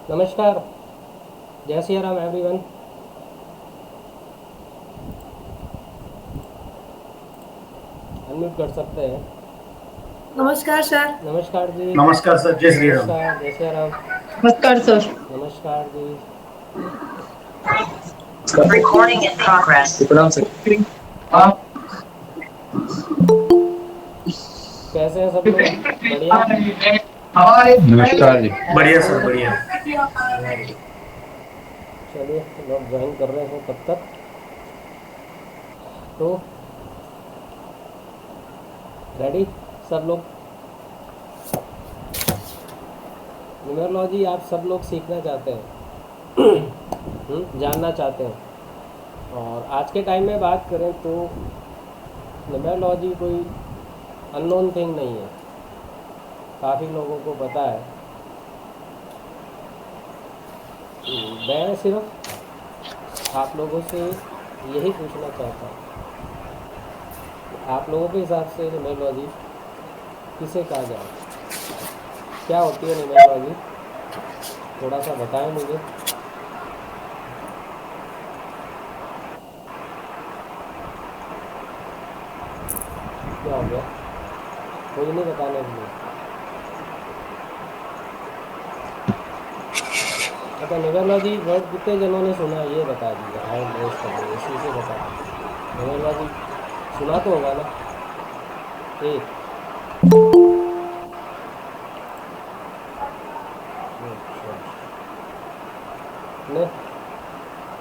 नमस्कार। जय Siya Ram everyone. Unmute कर सकते हैं। नमस्कार सर। नमस्कार जी। नमस्कार सर, जय श्री राम। नमस्कार, जय सिया राम। नमस्कार सर। नमस्कार जी। Recording in progress. प्रणाम सर। आप कैसे हैं सब लोग? बढ़िया। नमस्कार जी। बढ़िया सर, बढ़िया। Very good. चलिए, लोग ज्वाइन कर रहे हैं तब तक। तो रेडी सब लोग? न्यूमरोलॉजी आप सब लोग सीखना चाहते हैं, जानना चाहते हैं। और आज के टाइम में बात करें तो न्यूमरोलॉजी कोई अननोन थिंग नहीं है, काफ़ी लोगों को पता है। मैं सिर्फ आप लोगों से यही पूछना चाहता हूँ, आप लोगों के हिसाब से न्यूमरोलॉजी किसे कहा जाए? क्या होती है न्यूमरोलॉजी? थोड़ा सा बताएं मुझे। क्या हो गया? कोई नहीं बताने के लिए? अच्छा, न्यूमरोलॉजी वर्ड कितने जनों ने सुना है ये बता दीजिए। हैंड रेस करिए, इसी से बता दीजिए। न्यूमरोलॉजी सुना तो होगा ना? एक। अच्छा, ने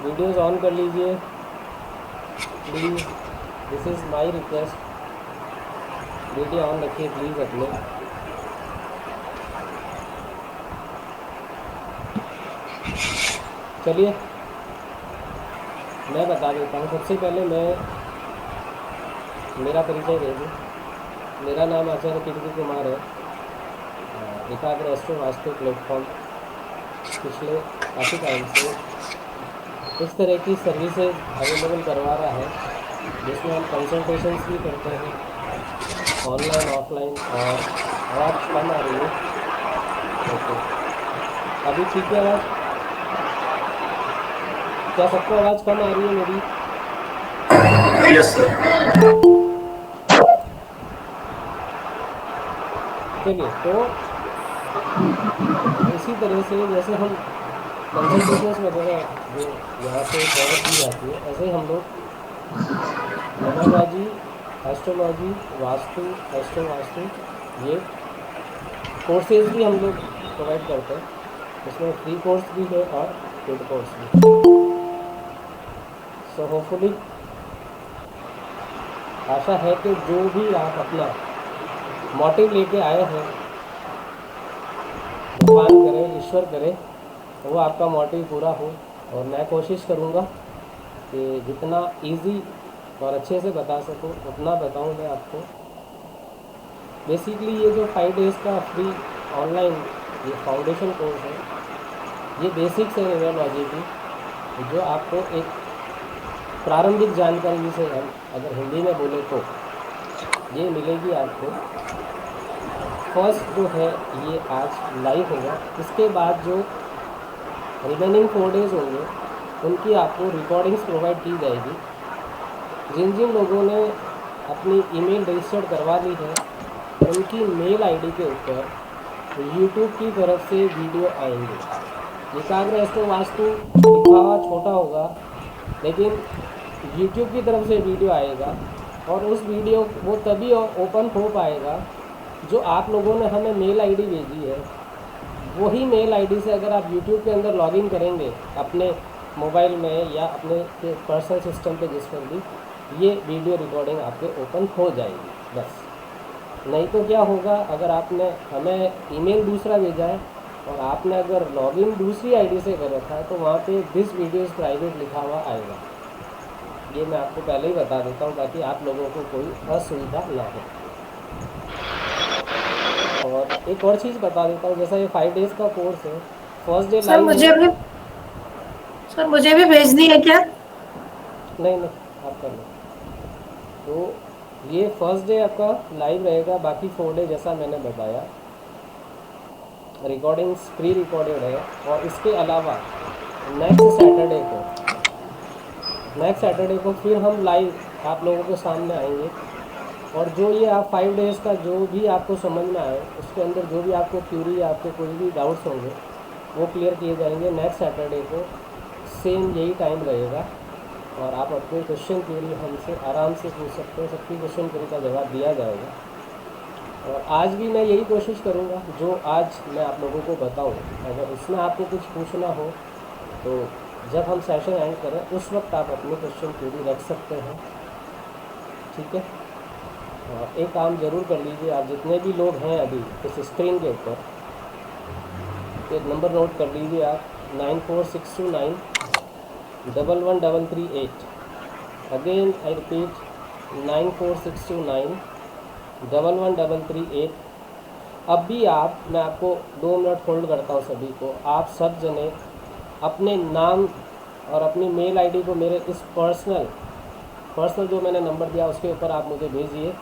वीडियोस ऑन कर लीजिए please. This is my request. Video on रखिए प्लीज़ अपने। चलिए, मैं बता देता हूँ। सबसे पहले मैं मेरा परिचय दे दूँ। मेरा नाम आचार्य कीर्ति कुमार है। एकाग्र एस्ट्रो वास्तु प्लेटफॉर्म पिछले काफ़ी टाइम से इस तरह की सर्विसेज अवेलेबल करवा रहा है, जिसमें हम कंसल्टेशंस भी करते हैं ऑनलाइन ऑफलाइन। और आवाज़ कम आ रही है? ओके, अभी ठीक है आवाज़? क्या सबको आवाज़ कम आ रही है मेरी? Yes sir. चलिए, तो इसी तरह से जैसे हम कंसल्टेशंस वगैरह जो यहाँ पे प्रोवाइड की जाती है, ऐसे ही हम लोग numerology, astrology, vastu, astro vastu, ये कोर्सेज भी हम लोग प्रोवाइड करते हैं। इसमें फ्री कोर्स भी है और पेड कोर्स भी। सो होपफुली आशा है कि जो भी आप अपना मोटिव लेके आए हैं, भगवान करे, ईश्वर करे, वो आपका मोटिव पूरा हो। और मैं कोशिश करूँगा कि जितना इजी और अच्छे से बता सकूँ उतना बताऊँ मैं आपको। बेसिकली ये जो 5 डेज़ का फ्री ऑनलाइन ये फाउंडेशन कोर्स है, ये बेसिक्स है न्यूमरोलॉजी की, जो आपको एक प्रारंभिक जानकारी, जिसे हम अगर हिंदी में बोले तो ये मिलेगी आपको। फर्स्ट जो है ये आज लाइव होगा। इसके बाद जो रिमेनिंग 4 डेज़ होंगे उनकी आपको रिकॉर्डिंग्स प्रोवाइड की जाएगी। जिन जिन लोगों ने अपनी ईमेल रजिस्टर्ड करवा ली है, उनकी मेल आईडी के ऊपर यूट्यूब की तरफ से वीडियो आएंगे। एकाग्र एस्ट्रो वास्तु लिखा हुआ छोटा होगा, लेकिन यूट्यूब की तरफ से वीडियो आएगा। और उस वीडियो वो तभी ओपन हो पाएगा जो आप लोगों ने हमें मेल आईडी भेजी है। वही मेल आईडी से अगर आप यूट्यूब के अंदर लॉगिन करेंगे अपने मोबाइल में या अपने पर्सनल सिस्टम पे, जिस पर भी, ये वीडियो रिकॉर्डिंग आपके ओपन हो जाएगी बस। नहीं तो क्या होगा, अगर आपने हमें ईमेल दूसरा भेजा है और आपने अगर लॉगिन दूसरी आईडी से कर रखा है, तो वहाँ पे दिस वीडियो इज़ प्राइवेट लिखा हुआ आएगा। ये मैं आपको पहले ही बता देता हूँ ताकि आप लोगों को कोई असुविधा ना हो। और एक और चीज़ बता देता हूँ, जैसा ये 5 डेज़ का कोर्स है, फर्स्ट डे सर लाइव है। मुझे भी सर मुझे भी भेजनी है क्या? नहीं नहीं, आप कर लो। तो ये फर्स्ट डे आपका लाइव रहेगा, बाकी 4 डे जैसा मैंने बताया रिकॉर्डिंग्स प्री रिकॉर्डेड है। और इसके अलावा नेक्स्ट सैटरडे को फिर हम लाइव आप लोगों के सामने आएंगे। और जो ये आप 5 डेज़ का जो भी आपको समझ में आए, उसके अंदर जो भी आपको क्यूरी या आपके कोई भी डाउट्स होंगे वो क्लियर किए जाएंगे। नेक्स्ट सैटरडे को सेम यही टाइम रहेगा और आप अपने क्वेश्चन क्यूरी हमसे आराम से पूछ सकते हैं। सबकी क्वेश्चन क्यूरी का जवाब दिया जाएगा। और आज भी मैं यही कोशिश करूँगा जो आज मैं आप लोगों को बताऊँ। अगर इसमें आपको कुछ पूछना हो तो जब हम सेशन एंड करें उस वक्त आप अपनी क्वेश्चन क्यूरी रख सकते हैं, ठीक है। और एक काम ज़रूर कर लीजिए, आप जितने भी लोग हैं अभी इस स्क्रीन के ऊपर एक नंबर नोट कर लीजिए आप, 9462911338। Again I repeat 9462911338। अब भी मैं आपको 2 मिनट होल्ड करता हूँ सभी को। आप सब जने अपने नाम और अपनी मेल आईडी को मेरे इस पर्सनल जो मैंने नंबर दिया उसके ऊपर आप मुझे भेजिए।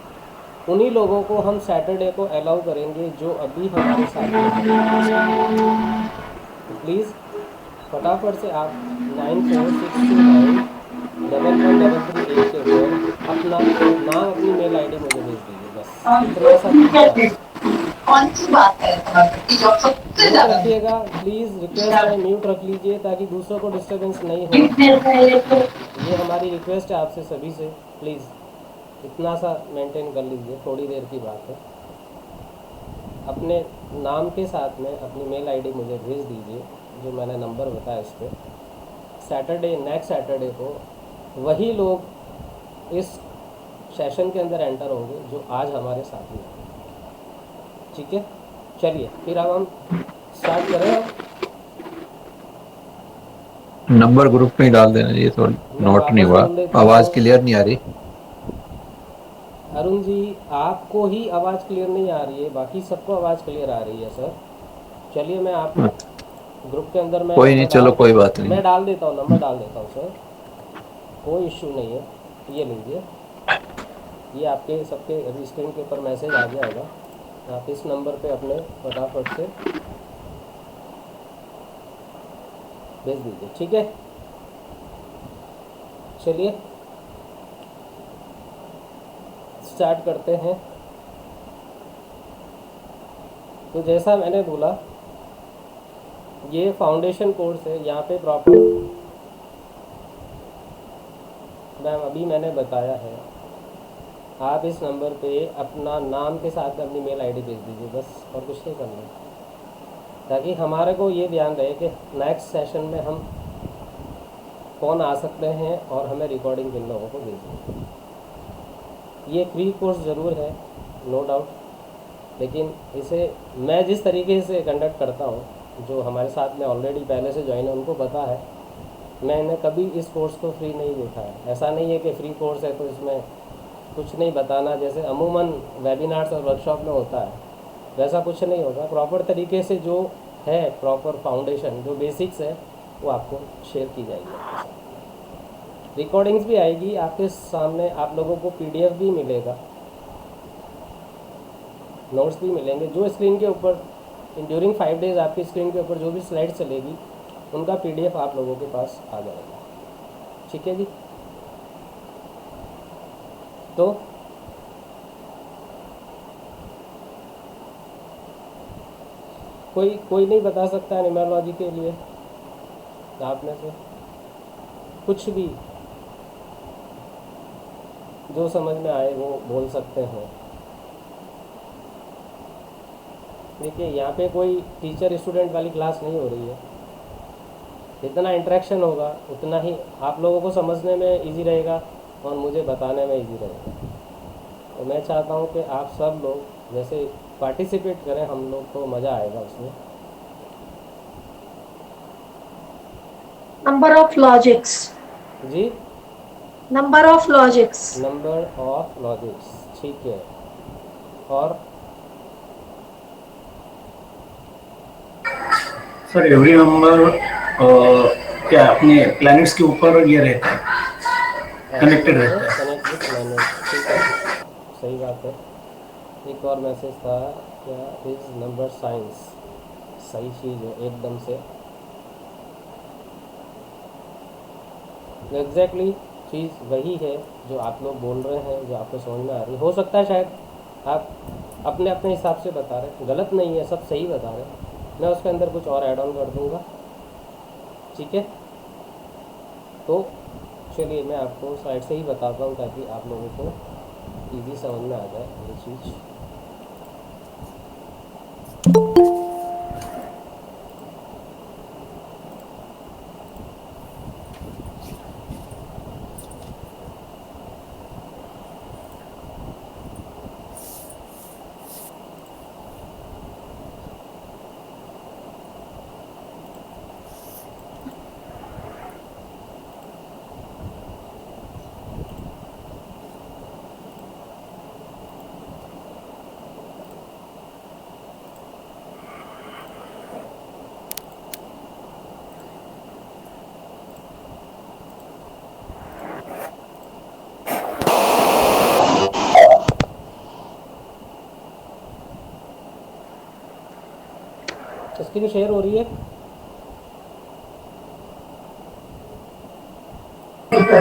उन्हीं लोगों को हम सैटरडे को अलाउ करेंगे जो अभी हमारे साथ हैं। तो प्लीज़ फटाफट से आप 9462911338 के ऊपर अपना नाम अपनी मेल आईडी मुझे भेज दीजिए। बस इतना सा कौन सी बात है सबसे म्यूट ज्यादा रखिएगा प्लीज़, रिक्वेस्ट है म्यूट रख लीजिए ताकि दूसरों को डिस्टर्बेंस नहीं हो। ये हमारी रिक्वेस्ट है आपसे सभी से, प्लीज़ इतना सा मेंटेन कर लीजिए। थोड़ी देर की बात है। अपने नाम के साथ में अपनी मेल आईडी मुझे भेज दीजिए जो मैंने नंबर बताया इस पर। नेक्स्ट सैटरडे को वही लोग इस सेशन के अंदर एंटर होंगे जो आज हमारे साथ में हैं, ठीक है। चलिए फिर अब हम स्टार्ट करें। अब नंबर ग्रुप में ही डाल देना, ये तो नोट नहीं हुआ। आवाज क्लियर नहीं आ रही। अरुण जी, आपको ही आवाज़ क्लियर नहीं आ रही है, बाकी सबको आवाज़ क्लियर आ रही है सर। चलिए मैं आपको ग्रुप के अंदर मैं कोई नहीं, चलो कोई बात नहीं। मैं डाल देता हूँ, नंबर डाल देता हूँ सर, कोई इश्यू नहीं है। ये लीजिए, ये आपके सबके अभी स्क्रीन के ऊपर मैसेज आ जाएगा। आप इस नंबर पे अपने फटाफट से भेज दीजिए, ठीक है। चलिए स्टार्ट करते हैं। तो जैसा मैंने बोला ये फाउंडेशन कोर्स है। यहाँ पे प्रॉपर अभी मैंने बताया है, आप इस नंबर पे अपना नाम के साथ अपनी मेल आईडी भेज दीजिए, बस और कुछ नहीं करना, ताकि हमारे को ये ध्यान रहे कि नेक्स्ट सेशन में हम कौन आ सकते हैं और हमें रिकॉर्डिंग किन लोगों को भेजनी है। ये फ्री कोर्स ज़रूर है, नो डाउट, लेकिन इसे मैं जिस तरीके से कंडक्ट करता हूँ, जो हमारे साथ में ऑलरेडी पहले से ज्वाइन है उनको पता है, मैंने कभी इस कोर्स को फ्री नहीं देखा है। ऐसा नहीं है कि फ्री कोर्स है तो इसमें कुछ नहीं बताना, जैसे अमूमन वेबिनार्स और वर्कशॉप में होता है, वैसा कुछ नहीं होगा। प्रॉपर तरीके से जो है, प्रॉपर फाउंडेशन जो बेसिक्स है वो आपको शेयर की जाएगी आपके साथ। रिकॉर्डिंग्स भी आएगी आपके सामने, आप लोगों को पीडीएफ भी मिलेगा, नोट्स भी मिलेंगे। जो स्क्रीन के ऊपर ड्यूरिंग 5 डेज़ आपकी स्क्रीन के ऊपर जो भी स्लाइड चलेगी उनका पीडीएफ आप लोगों के पास आ जाएगा, ठीक है जी। तो कोई नहीं बता सकता है न्यूमेरोलॉजी के लिए आप में से कुछ भी जो समझ में आए वो बोल सकते हैं। देखिए यहाँ पे कोई टीचर स्टूडेंट वाली क्लास नहीं हो रही है। जितना इंटरेक्शन होगा उतना ही आप लोगों को समझने में इजी रहेगा और मुझे बताने में इजी रहेगा। तो मैं चाहता हूँ कि आप सब लोग जैसे पार्टिसिपेट करें, हम लोग को मज़ा आएगा उसमें। नंबर ऑफ लॉजिक्स जी, नंबर ऑफ लॉजिक्स ठीक है। और सर एवरी नंबर क्या अपने प्लैनेट्स के ऊपर ये रहता है, कनेक्टेड रहता है। कनेक्ट विद प्लैनेट, ठीक है, सही बात है। एक और मैसेज था क्या, इज नंबर साइंस सही चीज़ है एकदम से। एग्जैक्टली चीज़ वही है जो आप लोग बोल रहे हैं, जो आपको समझ में आ रही है। हो सकता है शायद आप अपने अपने हिसाब से बता रहे हैं, गलत नहीं है, सब सही बता रहे हैं। मैं उसके अंदर कुछ और ऐड ऑन कर दूंगा, ठीक है। तो चलिए मैं आपको साइड से ही बताता हूँ ताकि आप लोगों को ईजी समझ में आ जाए ये चीज़। स्क्रीन शेयर हो रही है?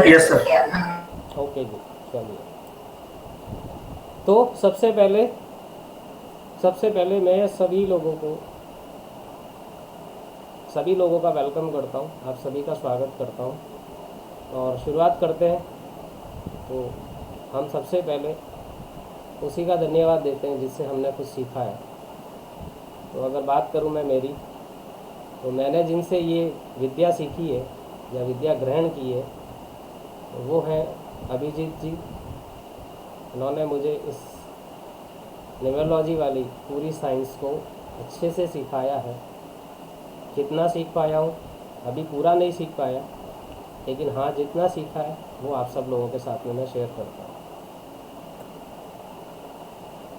Yes sir. ओके जी, चलिए। तो सबसे पहले मैं सभी लोगों का वेलकम करता हूँ, आप सभी का स्वागत करता हूँ और शुरुआत करते हैं। तो हम सबसे पहले उसी का धन्यवाद देते हैं जिससे हमने कुछ सीखा है। तो अगर बात करूँ मैं मेरी, तो मैंने जिनसे ये विद्या सीखी है या विद्या ग्रहण की है वो हैं अभिजीत जी। उन्होंने मुझे इस न्यूमरोलॉजी वाली पूरी साइंस को अच्छे से सिखाया है। कितना सीख पाया हूँ अभी पूरा नहीं सीख पाया, लेकिन हाँ जितना सीखा है वो आप सब लोगों के साथ में मैं शेयर करता हूँ।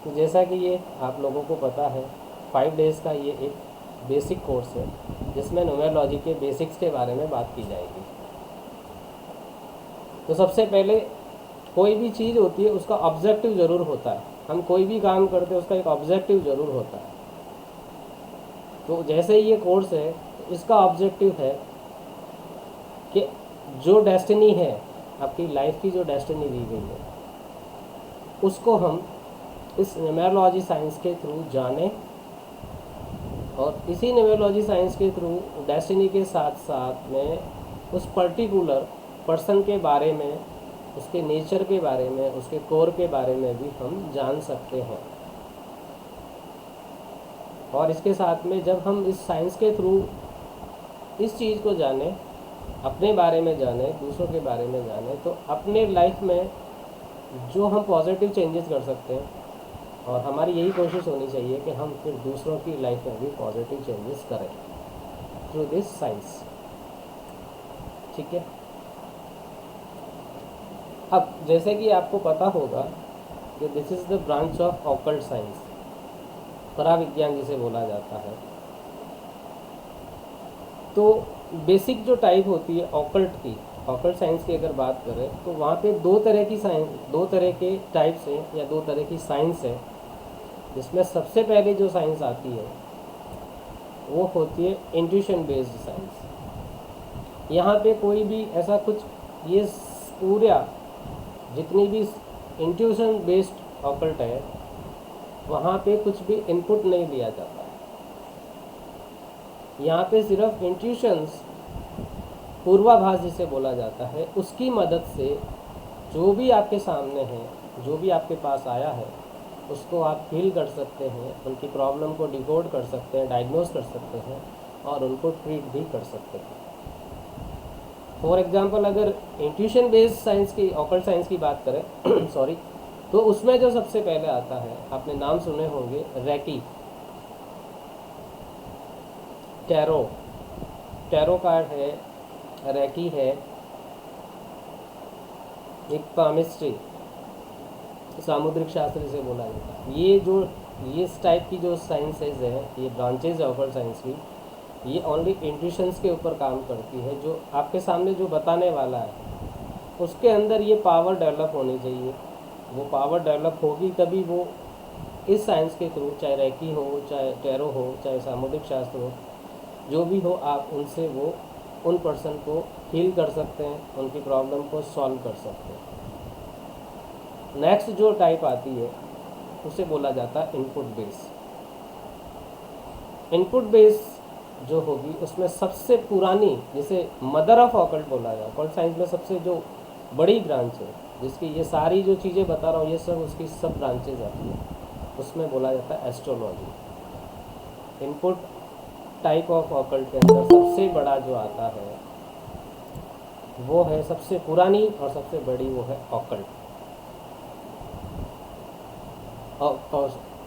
तो जैसा कि ये आप लोगों को पता है 5 डेज़ का ये एक बेसिक कोर्स है जिसमें न्यूमरोलॉजी के बेसिक्स के बारे में बात की जाएगी। तो सबसे पहले कोई भी चीज़ होती है उसका ऑब्जेक्टिव ज़रूर होता है। हम कोई भी काम करते हैं उसका एक ऑब्जेक्टिव ज़रूर होता है। तो जैसे ये कोर्स है इसका ऑब्जेक्टिव है कि जो डेस्टिनी है आपकी लाइफ की, जो डेस्टिनी दी गई है उसको हम इस न्यूमरोलॉजी साइंस के थ्रू जानें और इसी न्यूमरोलॉजी साइंस के थ्रू डेस्टिनी के साथ साथ में उस पर्टिकुलर पर्सन के बारे में, उसके नेचर के बारे में, उसके कोर के बारे में भी हम जान सकते हैं। और इसके साथ में जब हम इस साइंस के थ्रू इस चीज़ को जानें, अपने बारे में जानें, दूसरों के बारे में जानें, तो अपने लाइफ में जो हम पॉजिटिव चेंजेस कर सकते हैं और हमारी यही कोशिश होनी चाहिए कि हम फिर दूसरों की लाइफ में भी पॉजिटिव चेंजेस करें थ्रू दिस साइंस, ठीक है। अब जैसे कि आपको पता होगा कि this is the branch of occult science, पराविज्ञान जिसे बोला जाता है। तो बेसिक जो टाइप होती है ऑकल्ट की, ऑकल्ट साइंस की अगर बात करें तो वहाँ पे दो तरह के टाइप्स हैं या 2 तरह की साइंस है। जिसमें सबसे पहले जो साइंस आती है वो होती है इंट्यूशन बेस्ड साइंस। यहाँ पे कोई भी ऐसा कुछ, ये पूरा जितनी भी इंट्यूशन बेस्ड ऑकल्ट है वहाँ पे कुछ भी इनपुट नहीं लिया जाता है। यहाँ पे सिर्फ इंट्यूशंस, पूर्वाभास जिसे बोला जाता है, उसकी मदद से जो भी आपके सामने है, जो भी आपके पास आया है उसको आप फील कर सकते हैं, उनकी प्रॉब्लम को डिकोड कर सकते हैं, डायग्नोज कर सकते हैं और उनको ट्रीट भी कर सकते हैं। फॉर एग्जांपल अगर इंट्यूशन बेस्ड साइंस की, ऑकल्ट साइंस की बात करें सॉरी, तो उसमें जो सबसे पहले आता है, आपने नाम सुने होंगे, रेकी, टैरो कार्ड है, रेकी है, एक पामिस्ट्री, सामुद्रिक शास्त्र से बोला जाता है। ये इस टाइप की जो साइंसेज है, ये ब्रांचेज है ऑकल्ट साइंस की, ये ओनली इंट्यूशंस के ऊपर काम करती है। जो आपके सामने जो बताने वाला है उसके अंदर ये पावर डेवलप होनी चाहिए। वो पावर डेवलप होगी तभी वो इस साइंस के थ्रू, चाहे रेकी हो, चाहे टैरो हो, चाहे सामुदायिक शास्त्र हो, जो भी हो, आप उनसे वो उन पर्सन को हील कर सकते हैं, उनकी प्रॉब्लम को सॉल्व कर सकते हैं। नेक्स्ट जो टाइप आती है उसे बोला जाता है इनपुट बेस। इनपुट बेस जो होगी उसमें सबसे पुरानी, जिसे मदर ऑफ ऑकल्ट बोला जाए, ऑकल्ट साइंस में सबसे जो बड़ी ब्रांच है, जिसकी ये सारी जो चीज़ें बता रहा हूँ ये सब उसकी सब ब्रांचेज आती हैं, उसमें बोला जाता है astrology. Input type of occult के अंदर सबसे बड़ा जो आता है वो है, सबसे पुरानी और सबसे बड़ी वो है ऑकल्ट,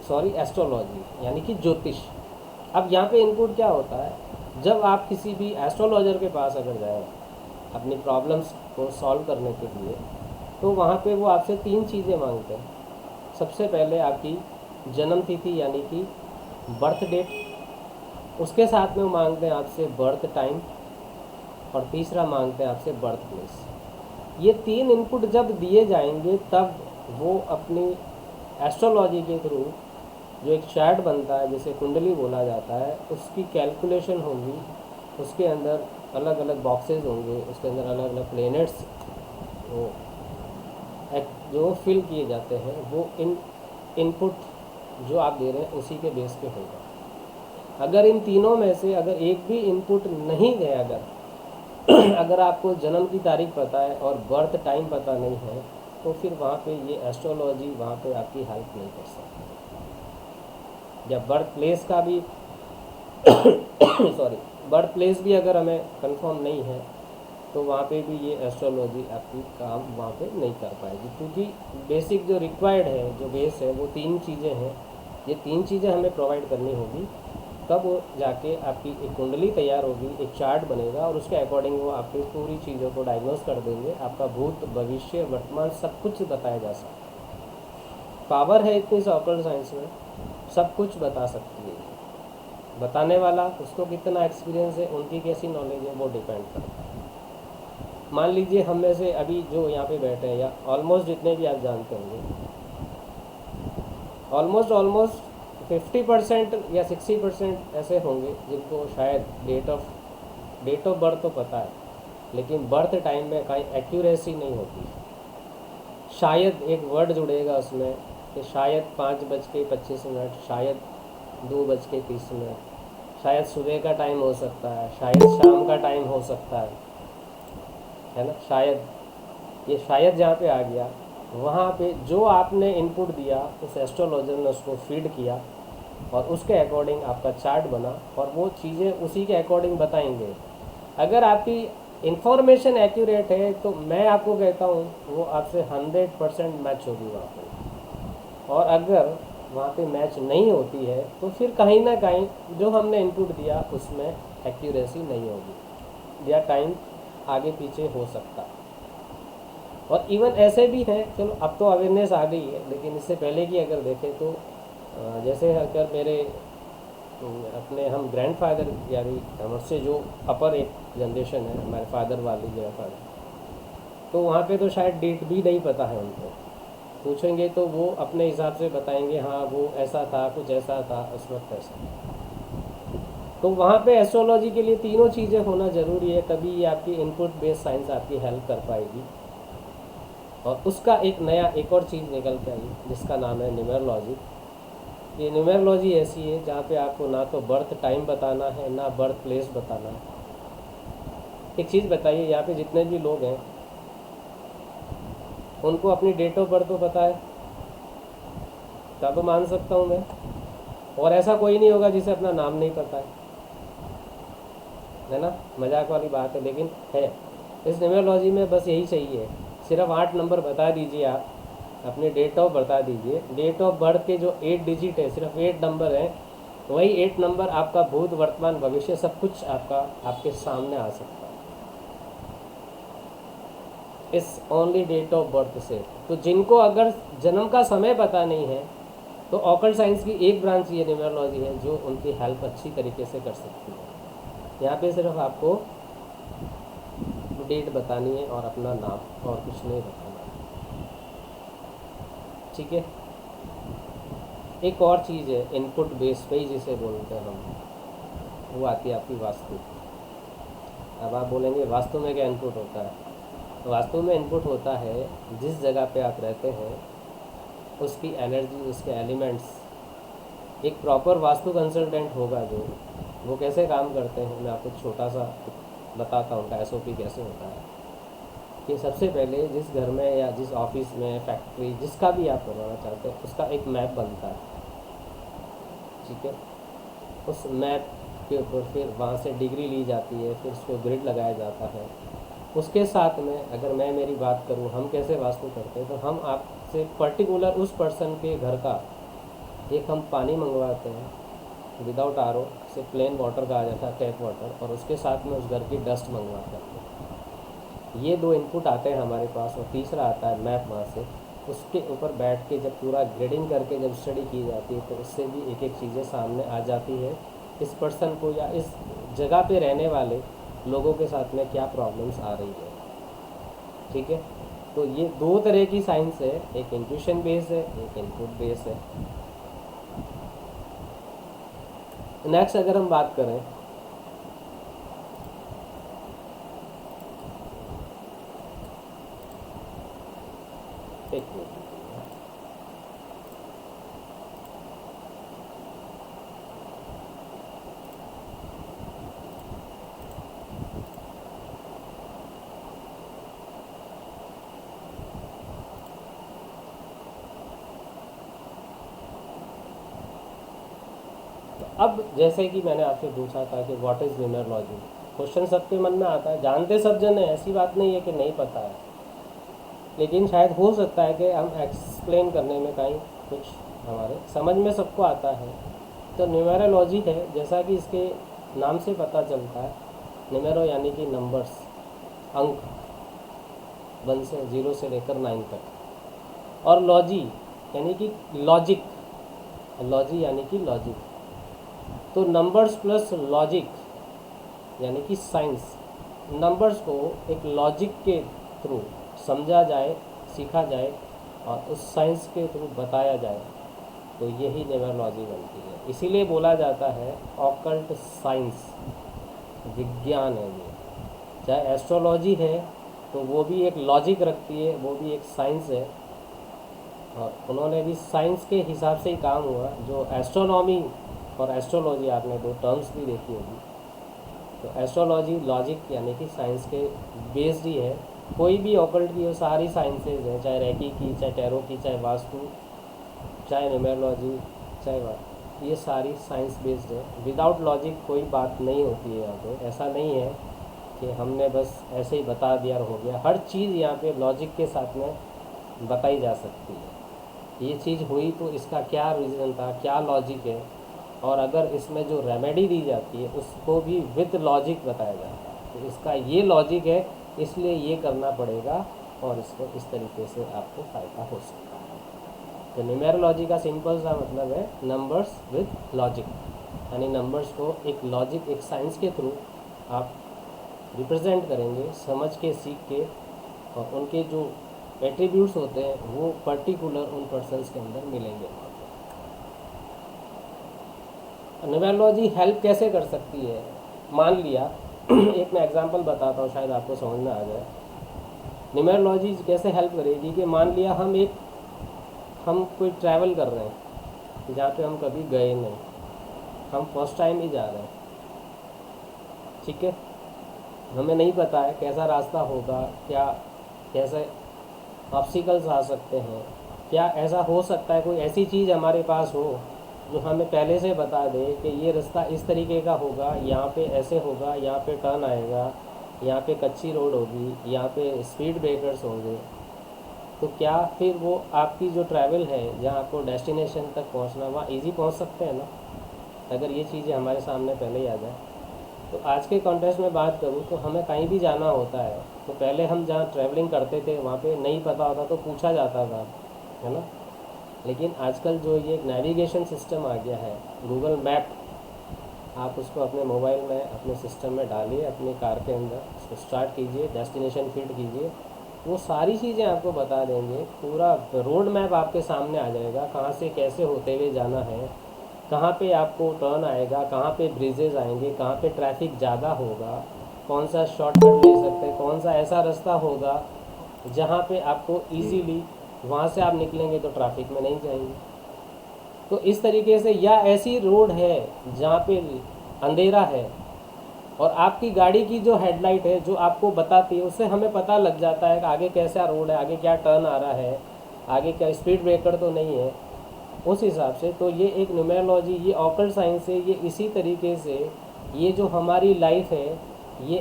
सॉरी एस्ट्रोलॉजी, यानी कि ज्योतिष। अब यहाँ पे इनपुट क्या होता है, जब आप किसी भी एस्ट्रोलॉजर के पास अगर जाए अपनी प्रॉब्लम्स को सॉल्व करने के लिए, तो वहाँ पे वो आपसे 3 चीज़ें मांगते हैं। सबसे पहले आपकी जन्म तिथि यानी कि बर्थ डेट, उसके साथ में वो मांगते हैं आपसे बर्थ टाइम, और तीसरा मांगते हैं आपसे बर्थ प्लेस। ये 3 इनपुट जब दिए जाएंगे तब वो अपनी एस्ट्रोलॉजी के थ्रू जो एक चार्ट बनता है, जिसे कुंडली बोला जाता है, उसकी कैलकुलेशन होगी, उसके अंदर अलग अलग बॉक्सेस होंगे, उसके अंदर अलग अलग प्लैनेट्स वो जो फिल किए जाते हैं, वो इनपुट जो आप दे रहे हैं उसी के बेस पे होगा। अगर इन तीनों में से अगर एक भी इनपुट नहीं गया, अगर आपको जन्म की तारीख पता है और बर्थ टाइम पता नहीं है, तो फिर वहाँ पे ये एस्ट्रोलॉजी वहाँ पे आपकी हेल्प नहीं कर सकती। जब बर्थ प्लेस का भी सॉरी बर्थ प्लेस भी अगर हमें कंफर्म नहीं है, तो वहाँ पे भी ये एस्ट्रोलॉजी आपकी काम वहाँ पे नहीं कर पाएगी, क्योंकि बेसिक जो रिक्वायर्ड है, जो बेस है, वो 3 चीज़ें हैं। ये 3 चीज़ें हमें प्रोवाइड करनी होगी, तब जाके आपकी एक कुंडली तैयार होगी, एक चार्ट बनेगा, और उसके अकॉर्डिंग वो आपकी पूरी चीज़ों को डायग्नोस कर देंगे। आपका भूत, भविष्य, वर्तमान सब कुछ बताया जा सकता है। पावर है इतनी ऑकल्ट साइंस में, सब कुछ बता सकती है। बताने वाला, उसको कितना एक्सपीरियंस है, उनकी कैसी नॉलेज है, वो डिपेंड करता है। मान लीजिए हम में से अभी जो यहाँ पे बैठे हैं, या ऑलमोस्ट जितने भी आप जानते होंगे, ऑलमोस्ट 50% या 60% ऐसे होंगे जिनको शायद डेट ऑफ बर्थ तो पता है, लेकिन बर्थ टाइम में कहीं एक्यूरेसी नहीं होती। शायद एक वर्ड जुड़ेगा उसमें कि शायद 5:25, शायद 2:30, शायद सुबह का टाइम हो सकता है, शायद शाम का टाइम हो सकता है ना। शायद ये शायद जहाँ पे आ गया, वहाँ पे जो आपने इनपुट दिया, उस एस्ट्रोलॉजर ने उसको फीड किया, और उसके अकॉर्डिंग आपका चार्ट बना, और वो चीज़ें उसी के अकॉर्डिंग बताएंगे। अगर आपकी इंफॉर्मेशन एक्यूरेट है, तो मैं आपको कहता हूँ वो आपसे 100% मैच होगी वहाँ पे। और अगर वहाँ पे मैच नहीं होती है, तो फिर कहीं ना कहीं जो हमने इनपुट दिया उसमें एक्यूरेसी नहीं होगी, या टाइम आगे पीछे हो सकता है। और इवन ऐसे भी हैं, चलो अब तो अवेयरनेस आ गई है, लेकिन इससे पहले की अगर देखें तो जैसे अगर मेरे अपने हम ग्रैंडफादर, यानी हमसे जो अपर एक जनरेशन है, हमारे फादर वाली ग्रैंडफादर, तो वहाँ पे तो शायद डेट भी नहीं पता है उनको। पूछेंगे तो वो अपने हिसाब से बताएंगे, हाँ वो ऐसा था, कुछ ऐसा था, उस वक्त ऐसा। तो वहाँ पे एस्ट्रोलॉजी के लिए तीनों चीज़ें होना ज़रूरी है, तभी ये आपकी इनपुट बेस्ड साइंस आपकी हेल्प कर पाएगी। और उसका एक और चीज़ निकल के आई, जिसका नाम है न्यूमेरोलॉजी। ये न्यूमेरोलॉजी ऐसी है जहाँ पे आपको ना तो बर्थ टाइम बताना है, ना बर्थ प्लेस बताना है। एक चीज़ बताइए, यहाँ पे जितने भी लोग हैं उनको अपनी डेट ऑफ बर्थ तो पता है, तब मान सकता हूँ मैं, और ऐसा कोई नहीं होगा जिसे अपना नाम नहीं पता है ना। मजाक वाली बात है, लेकिन है। इस न्यूमेरोलॉजी में बस यही चाहिए, सिर्फ 8 नंबर बता दीजिए, आप अपने डेट ऑफ बता दीजिए। डेट ऑफ बर्थ के जो 8 डिजिट है, सिर्फ 8 नंबर है, वही 8 नंबर आपका भूत, वर्तमान, भविष्य सब कुछ आपके सामने आ सकता है इस ओनली डेट ऑफ बर्थ से। तो जिनको अगर जन्म का समय पता नहीं है, तो ऑकल्ट साइंस की एक ब्रांच ये न्यूमेरोलॉजी है जो उनकी हेल्प अच्छी तरीके से कर सकती है। यहाँ पे सिर्फ आपको डेट बतानी है और अपना नाम, और कुछ नहीं बताना, ठीक है। एक और चीज़ है इनपुट बेस पे ही जिसे बोलते हैं हम, वो आती है आपकी वास्तु। अब आप बोलेंगे वास्तु में क्या इनपुट होता है? तो वास्तु में इनपुट होता है जिस जगह पे आप रहते हैं उसकी एनर्जी, उसके एलिमेंट्स। एक प्रॉपर वास्तु कंसल्टेंट होगा जो, वो कैसे काम करते हैं मैं आपको छोटा सा बताता हूँ, SOP कैसे होता है। कि सबसे पहले जिस घर में या जिस ऑफिस में, फैक्ट्री, जिसका भी आप बनाना चाहते हैं, उसका एक मैप बनता है, ठीक है। उस मैप के ऊपर फिर वहाँ से डिग्री ली जाती है, फिर उसको ग्रिड लगाया जाता है। उसके साथ में अगर मैं मेरी बात करूँ हम कैसे वास्तु करते हैं, तो हम आपसे पर्टिकुलर उस पर्सन के घर का एक हम पानी मंगवाते हैं विदाउट RO, से प्लेन वाटर का आ जाता है, टैप वाटर, और उसके साथ में उस घर की डस्ट मंगवाते हैं। ये 2 इनपुट आते हैं हमारे पास, और तीसरा आता है मैप। वहाँ से उसके ऊपर बैठ के जब पूरा ग्रेडिंग करके जब स्टडी की जाती है तो उससे भी एक एक चीज़ें सामने आ जाती है, इस पर्सन को या इस जगह पे रहने वाले लोगों के साथ में क्या प्रॉब्लम्स आ रही है, ठीक है। तो ये 2 तरह की साइंस है, एक इंट्यूशन बेस है, एक इनपुट बेस है। नेक्स्ट अगर हम बात करें एक मिनट, अब जैसे कि मैंने आपसे पूछा था कि व्हाट इज़ न्यूमरोलॉजी, क्वेश्चन सबके मन में आता है, जानते सब जन है, ऐसी बात नहीं है कि नहीं पता है, लेकिन शायद हो सकता है कि हम एक्सप्लेन करने में कहीं कुछ हमारे समझ में सबको आता है। तो न्यूमरोलॉजी है, जैसा कि इसके नाम से पता चलता है, न्यूमेरो यानी कि नंबर्स, अंक 1 से 0 से लेकर 9 तक, और लॉजी यानी कि लॉजिक, लॉजी यानी कि लॉजिक। तो नंबर्स प्लस लॉजिक यानी कि साइंस, नंबर्स को एक लॉजिक के थ्रू समझा जाए, सीखा जाए और उस साइंस के थ्रू बताया जाए, तो यही न्यूमरोलॉजी बनती है। इसीलिए बोला जाता है ऑकल्ट साइंस, विज्ञान है ये। चाहे एस्ट्रोलॉजी है तो वो भी एक लॉजिक रखती है, वो भी एक साइंस है, और उन्होंने भी साइंस के हिसाब से ही काम हुआ। जो एस्ट्रोनॉमी और एस्ट्रोलॉजी, आपने 2 टर्म्स भी देखी होगी। तो एस्ट्रोलॉजी लॉजिक यानी कि साइंस के बेस्ड ही है। कोई भी ऑकल्ट की वो सारी साइंसेज हैं, चाहे रेकी की, चाहे टैरो की, चाहे वास्तु, चाहे न्यूमरोलॉजी, चाहे ये सारी साइंस बेस्ड है। विदाउट लॉजिक कोई बात नहीं होती है यहाँ पे। ऐसा नहीं है कि हमने बस ऐसे ही बता दिया और हो गया। हर चीज़ यहाँ पे लॉजिक के साथ में बताई जा सकती है। ये चीज़ हुई तो इसका क्या रीज़न था, क्या लॉजिक है, और अगर इसमें जो रेमेडी दी जाती है उसको भी विद लॉजिक बताया जाता है। तो इसका ये लॉजिक है, इसलिए ये करना पड़ेगा, और इसको इस तरीके से आपको फ़ायदा हो सकता है। तो न्यूमेरोलॉजी का सिंपल सा मतलब है नंबर्स विद लॉजिक, यानी नंबर्स को एक लॉजिक, एक साइंस के थ्रू आप रिप्रेजेंट करेंगे, समझ के, सीख के, और उनके जो एट्रीब्यूट्स होते हैं वो पर्टिकुलर उन पर्सन्स के अंदर मिलेंगे। न्यूमरोलॉजी हेल्प कैसे कर सकती है? मान लिया एक मैं एग्जांपल बताता हूँ, शायद आपको समझ में आ जाए। न्यूमरोलॉजी कैसे हेल्प करेगी कि मान लिया हम कोई ट्रैवल कर रहे हैं जहाँ पे हम कभी गए नहीं, हम फर्स्ट टाइम ही जा रहे हैं, ठीक है। हमें नहीं पता है कैसा रास्ता होगा, क्या कैसे ऑब्स्टिकल्स आ सकते हैं, क्या ऐसा हो सकता है कोई ऐसी चीज़ हमारे पास हो जो हमें पहले से बता दे कि ये रास्ता इस तरीके का होगा, यहाँ पे ऐसे होगा, यहाँ पे टर्न आएगा, यहाँ पे कच्ची रोड होगी, यहाँ पे स्पीड ब्रेकर्स होंगे। तो क्या फिर वो आपकी जो ट्रैवल है, जहाँ आपको डेस्टिनेशन तक पहुँचना, वहाँ इजी पहुँच सकते हैं ना, अगर ये चीज़ें हमारे सामने पहले ही आ जाए। तो आज के कॉन्टेक्स्ट में बात करूँ तो हमें कहीं भी जाना होता है तो पहले हम जहाँ ट्रैवलिंग करते थे वहाँ पे नहीं पता होता तो पूछा जाता था, है ना। लेकिन आजकल जो ये एक नेविगेशन सिस्टम आ गया है, गूगल मैप, आप उसको अपने मोबाइल में, अपने सिस्टम में डालिए, अपनी कार के अंदर उसको स्टार्ट कीजिए, डेस्टिनेशन फीड कीजिए, वो सारी चीज़ें आपको बता देंगे, पूरा रोड मैप आपके सामने आ जाएगा, कहाँ से कैसे होते हुए जाना है, कहाँ पे आपको टर्न आएगा, कहाँ पे ब्रिजेज आएंगे, कहाँ पे ट्रैफिक ज़्यादा होगा, कौन सा शॉर्टकट ले सकते हैं, कौन सा ऐसा रास्ता होगा जहाँ पे आपको इजीली वहाँ से आप निकलेंगे तो ट्रैफिक में नहीं जाएंगे। तो इस तरीके से, या ऐसी रोड है जहाँ पे अंधेरा है और आपकी गाड़ी की जो हेडलाइट है जो आपको बताती है, उससे हमें पता लग जाता है कि आगे कैसा रोड है, आगे क्या टर्न आ रहा है, आगे क्या स्पीड ब्रेकर तो नहीं है, उस हिसाब से। तो ये एक न्यूमेरोलॉजी, ये ऑकल्ट साइंस है, ये इसी तरीके से ये जो हमारी लाइफ है ये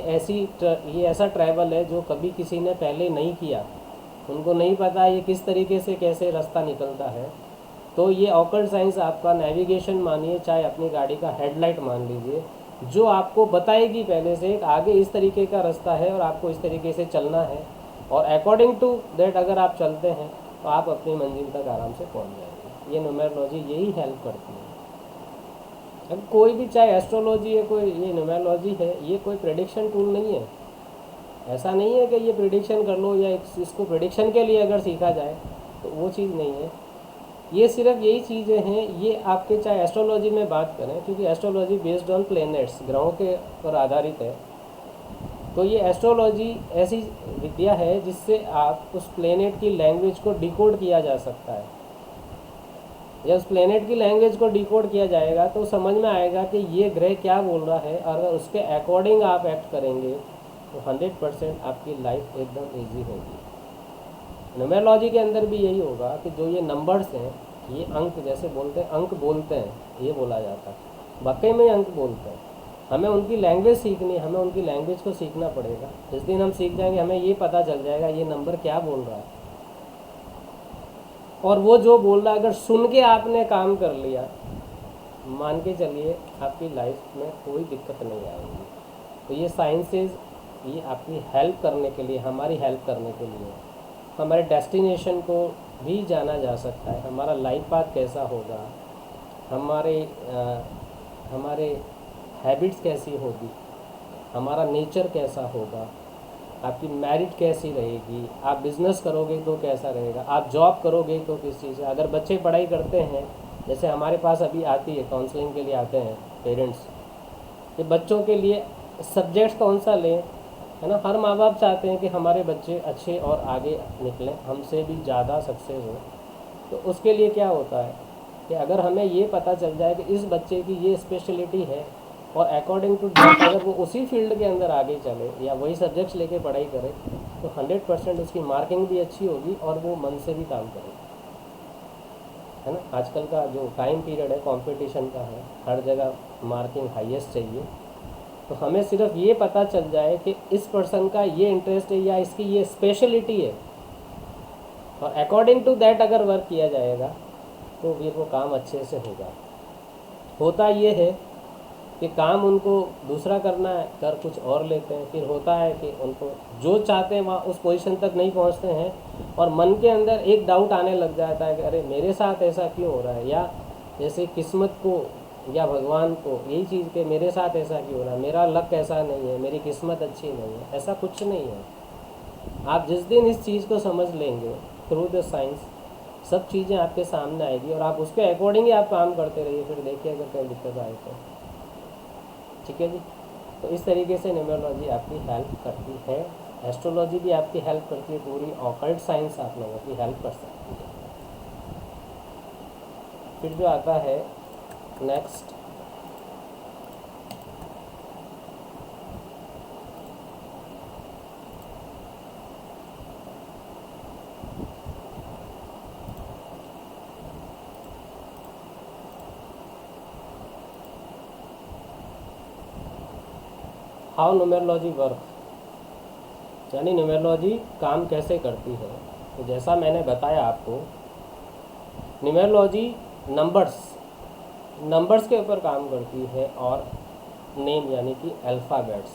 ऐसा ट्रैवल है जो कभी किसी ने पहले नहीं किया, उनको नहीं पता ये किस तरीके से कैसे रास्ता निकलता है। तो ये ऑकल्ट साइंस आपका नेविगेशन मानिए, चाहे अपनी गाड़ी का हेडलाइट मान लीजिए, जो आपको बताएगी पहले से आगे इस तरीके का रास्ता है और आपको इस तरीके से चलना है, और अकॉर्डिंग टू दैट अगर आप चलते हैं तो आप अपनी मंजिल तक आराम से पहुंच जाएंगे। ये न्यूमेरोलॉजी यही हेल्प करती है। अब कोई भी, चाहे एस्ट्रोलॉजी है, कोई ये न्यूमेरोलॉजी है, ये कोई प्रेडिक्शन टूल नहीं है। ऐसा नहीं है कि ये प्रेडिक्शन कर लो, या इसको प्रेडिक्शन के लिए अगर सीखा जाए तो वो चीज़ नहीं है। ये सिर्फ यही चीज़ें हैं, ये आपके चाहे एस्ट्रोलॉजी में बात करें, क्योंकि एस्ट्रोलॉजी बेस्ड ऑन प्लैनेट्स, ग्रहों के पर आधारित है। तो ये एस्ट्रोलॉजी ऐसी विद्या है जिससे आप उस प्लैनेट की लैंग्वेज को डिकोड किया जा सकता है। जब उस प्लैनेट की लैंग्वेज को डिकोड किया जाएगा तो समझ में आएगा कि ये ग्रह क्या बोल रहा है, और अगर उसके अकॉर्डिंग आप एक्ट करेंगे तो 100% आपकी लाइफ एकदम ईजी होगी। न्यूमेरोलॉजी के अंदर भी यही होगा कि जो ये नंबर्स हैं, ये अंक जैसे बोलते हैं, अंक बोलते हैं, ये बोला जाता है, वाकई में अंक बोलते हैं। हमें उनकी लैंग्वेज सीखनी, हमें उनकी लैंग्वेज को सीखना पड़ेगा। जिस दिन हम सीख जाएंगे हमें ये पता चल जाएगा ये नंबर क्या बोल रहा है, और वो जो बोल रहा है अगर सुन के आपने काम कर लिया, मान के चलिए आपकी लाइफ में कोई दिक्कत नहीं आएगी। तो ये साइंसेस ये आपकी हेल्प करने के लिए, हमारी हेल्प करने के लिए, हमारे डेस्टिनेशन को भी जाना जा सकता है, हमारा लाइफ पाथ कैसा होगा, हमारे हैबिट्स कैसी होगी, हमारा नेचर कैसा होगा, आपकी मैरिट कैसी रहेगी, आप बिज़नेस करोगे तो कैसा रहेगा, आप जॉब करोगे तो किस चीज़ से। अगर बच्चे पढ़ाई करते हैं, जैसे हमारे पास अभी आती है काउंसलिंग के लिए आते हैं पेरेंट्स, कि बच्चों के लिए सब्जेक्ट्स कौन सा लें, है ना। हर माँ बाप चाहते हैं कि हमारे बच्चे अच्छे और आगे निकलें, हमसे भी ज़्यादा सक्सेस हो। तो उसके लिए क्या होता है कि अगर हमें ये पता चल जाए कि इस बच्चे की ये स्पेशलिटी है, और अकॉर्डिंग टू दैट अगर वो उसी फील्ड के अंदर आगे चले या वही सब्जेक्ट्स लेके पढ़ाई करे, तो 100% उसकी मार्किंग भी अच्छी होगी और वो मन से भी काम करेगा, है ना। आजकल का जो टाइम पीरियड है कंपटीशन का है, हर जगह मार्किंग हाईएस्ट चाहिए। तो हमें सिर्फ ये पता चल जाए कि इस पर्सन का ये इंटरेस्ट है या इसकी ये स्पेशलिटी है, और अकॉर्डिंग टू दैट अगर वर्क किया जाएगा तो फिर वो काम अच्छे से होगा। होता ये है कि काम उनको दूसरा करना है, कर कुछ और लेते हैं। फिर होता है कि उनको जो चाहते हैं वहाँ उस पोजीशन तक नहीं पहुँचते हैं, और मन के अंदर एक डाउट आने लग जाता है कि अरे मेरे साथ ऐसा क्यों हो रहा है, या जैसे किस्मत को या भगवान को यही चीज़ के मेरे साथ ऐसा क्यों हो रहा है, मेरा लक ऐसा नहीं है, मेरी किस्मत अच्छी नहीं है। ऐसा कुछ नहीं है। आप जिस दिन इस चीज़ को समझ लेंगे थ्रू द साइंस, सब चीज़ें आपके सामने आएगी और आप उसके अकॉर्डिंग ही आप काम करते रहिए। फिर देखिए अगर कोई दिक्कत आए तो, ठीक है जी। तो इस तरीके से न्यूमेरोलॉजी आपकी हेल्प करती है, एस्ट्रोलॉजी भी आपकी हेल्प करती है, पूरी ऑकल्ट साइंस आप लोगों की हेल्प कर सकती है। फिर जो आता है नेक्स्ट, हाउ न्यूमेरोलॉजी वर्क, यानी न्यूमेरोलॉजी काम कैसे करती है। तो जैसा मैंने बताया आपको, न्यूमेरोलॉजी नंबर्स के ऊपर काम करती है, और नेम यानी कि अल्फ़ाबेट्स।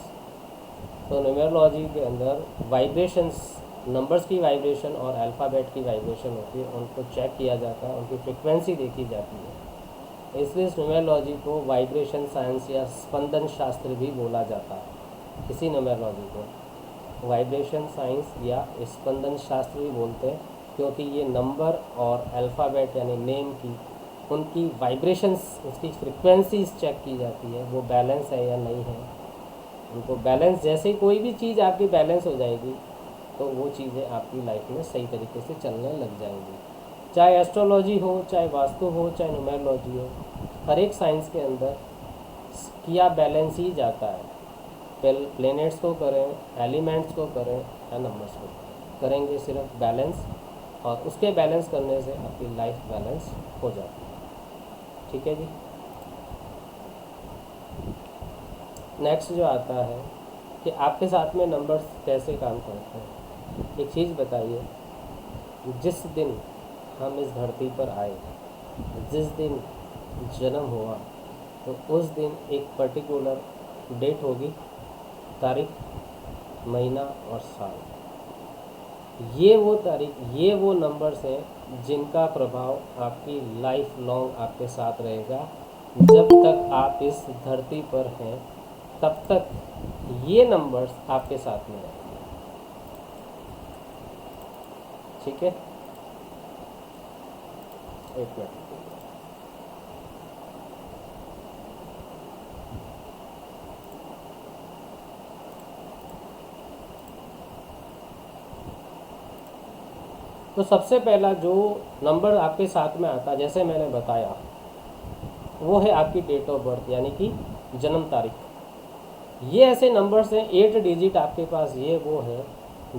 तो न्यूमेरोलॉजी के अंदर वाइब्रेशंस, नंबर्स की वाइब्रेशन और अल्फ़ाबेट की वाइब्रेशन होती है, उनको चेक किया जाता है, उनकी फ्रिक्वेंसी देखी जाती है। इसलिए इस न्यूमेरोलॉजी को वाइब्रेशन साइंस या स्पंदन शास्त्र भी बोला जाता है, इसी न्यूमेरोलॉजी को। वाइब्रेशन साइंस या स्पंदन शास्त्र भी बोलते हैं, क्योंकि ये नंबर और अल्फ़ाबेट यानी नेम की उनकी वाइब्रेशंस, उसकी फ्रिक्वेंसीज चेक की जाती है, वो बैलेंस है या नहीं है। उनको बैलेंस, जैसे कोई भी चीज़ आपकी बैलेंस हो जाएगी तो वो चीज़ें आपकी लाइफ में सही तरीके से चलने लग जाएंगी। चाहे एस्ट्रोलॉजी हो, चाहे वास्तु हो, चाहे न्यूमेरोलॉजी हो, हर एक साइंस के अंदर किया बैलेंस ही जाता है। प्लैनेट्स को करें, एलिमेंट्स को करें या नंबर्स को करेंगे सिर्फ बैलेंस, और उसके बैलेंस करने से आपकी लाइफ बैलेंस हो जाती है। ठीक है जी। नेक्स्ट जो आता है कि आपके साथ में नंबर्स कैसे काम करते हैं। एक चीज़ बताइए, जिस दिन हम इस धरती पर आए, जिस दिन जन्म हुआ, तो उस दिन एक पर्टिकुलर डेट होगी, तारीख, महीना और साल। ये वो तारीख, ये वो नंबर्स हैं जिनका प्रभाव आपकी लाइफ लॉन्ग आपके साथ रहेगा। जब तक आप इस धरती पर हैं तब तक ये नंबर्स आपके साथ में रहेंगे। ठीक है, एक मिनट। तो सबसे पहला जो नंबर आपके साथ में आता है, जैसे मैंने बताया, वो है आपकी डेट ऑफ बर्थ यानी कि जन्म तारीख। ये ऐसे नंबर्स हैं, 8 डिजिट आपके पास, ये वो है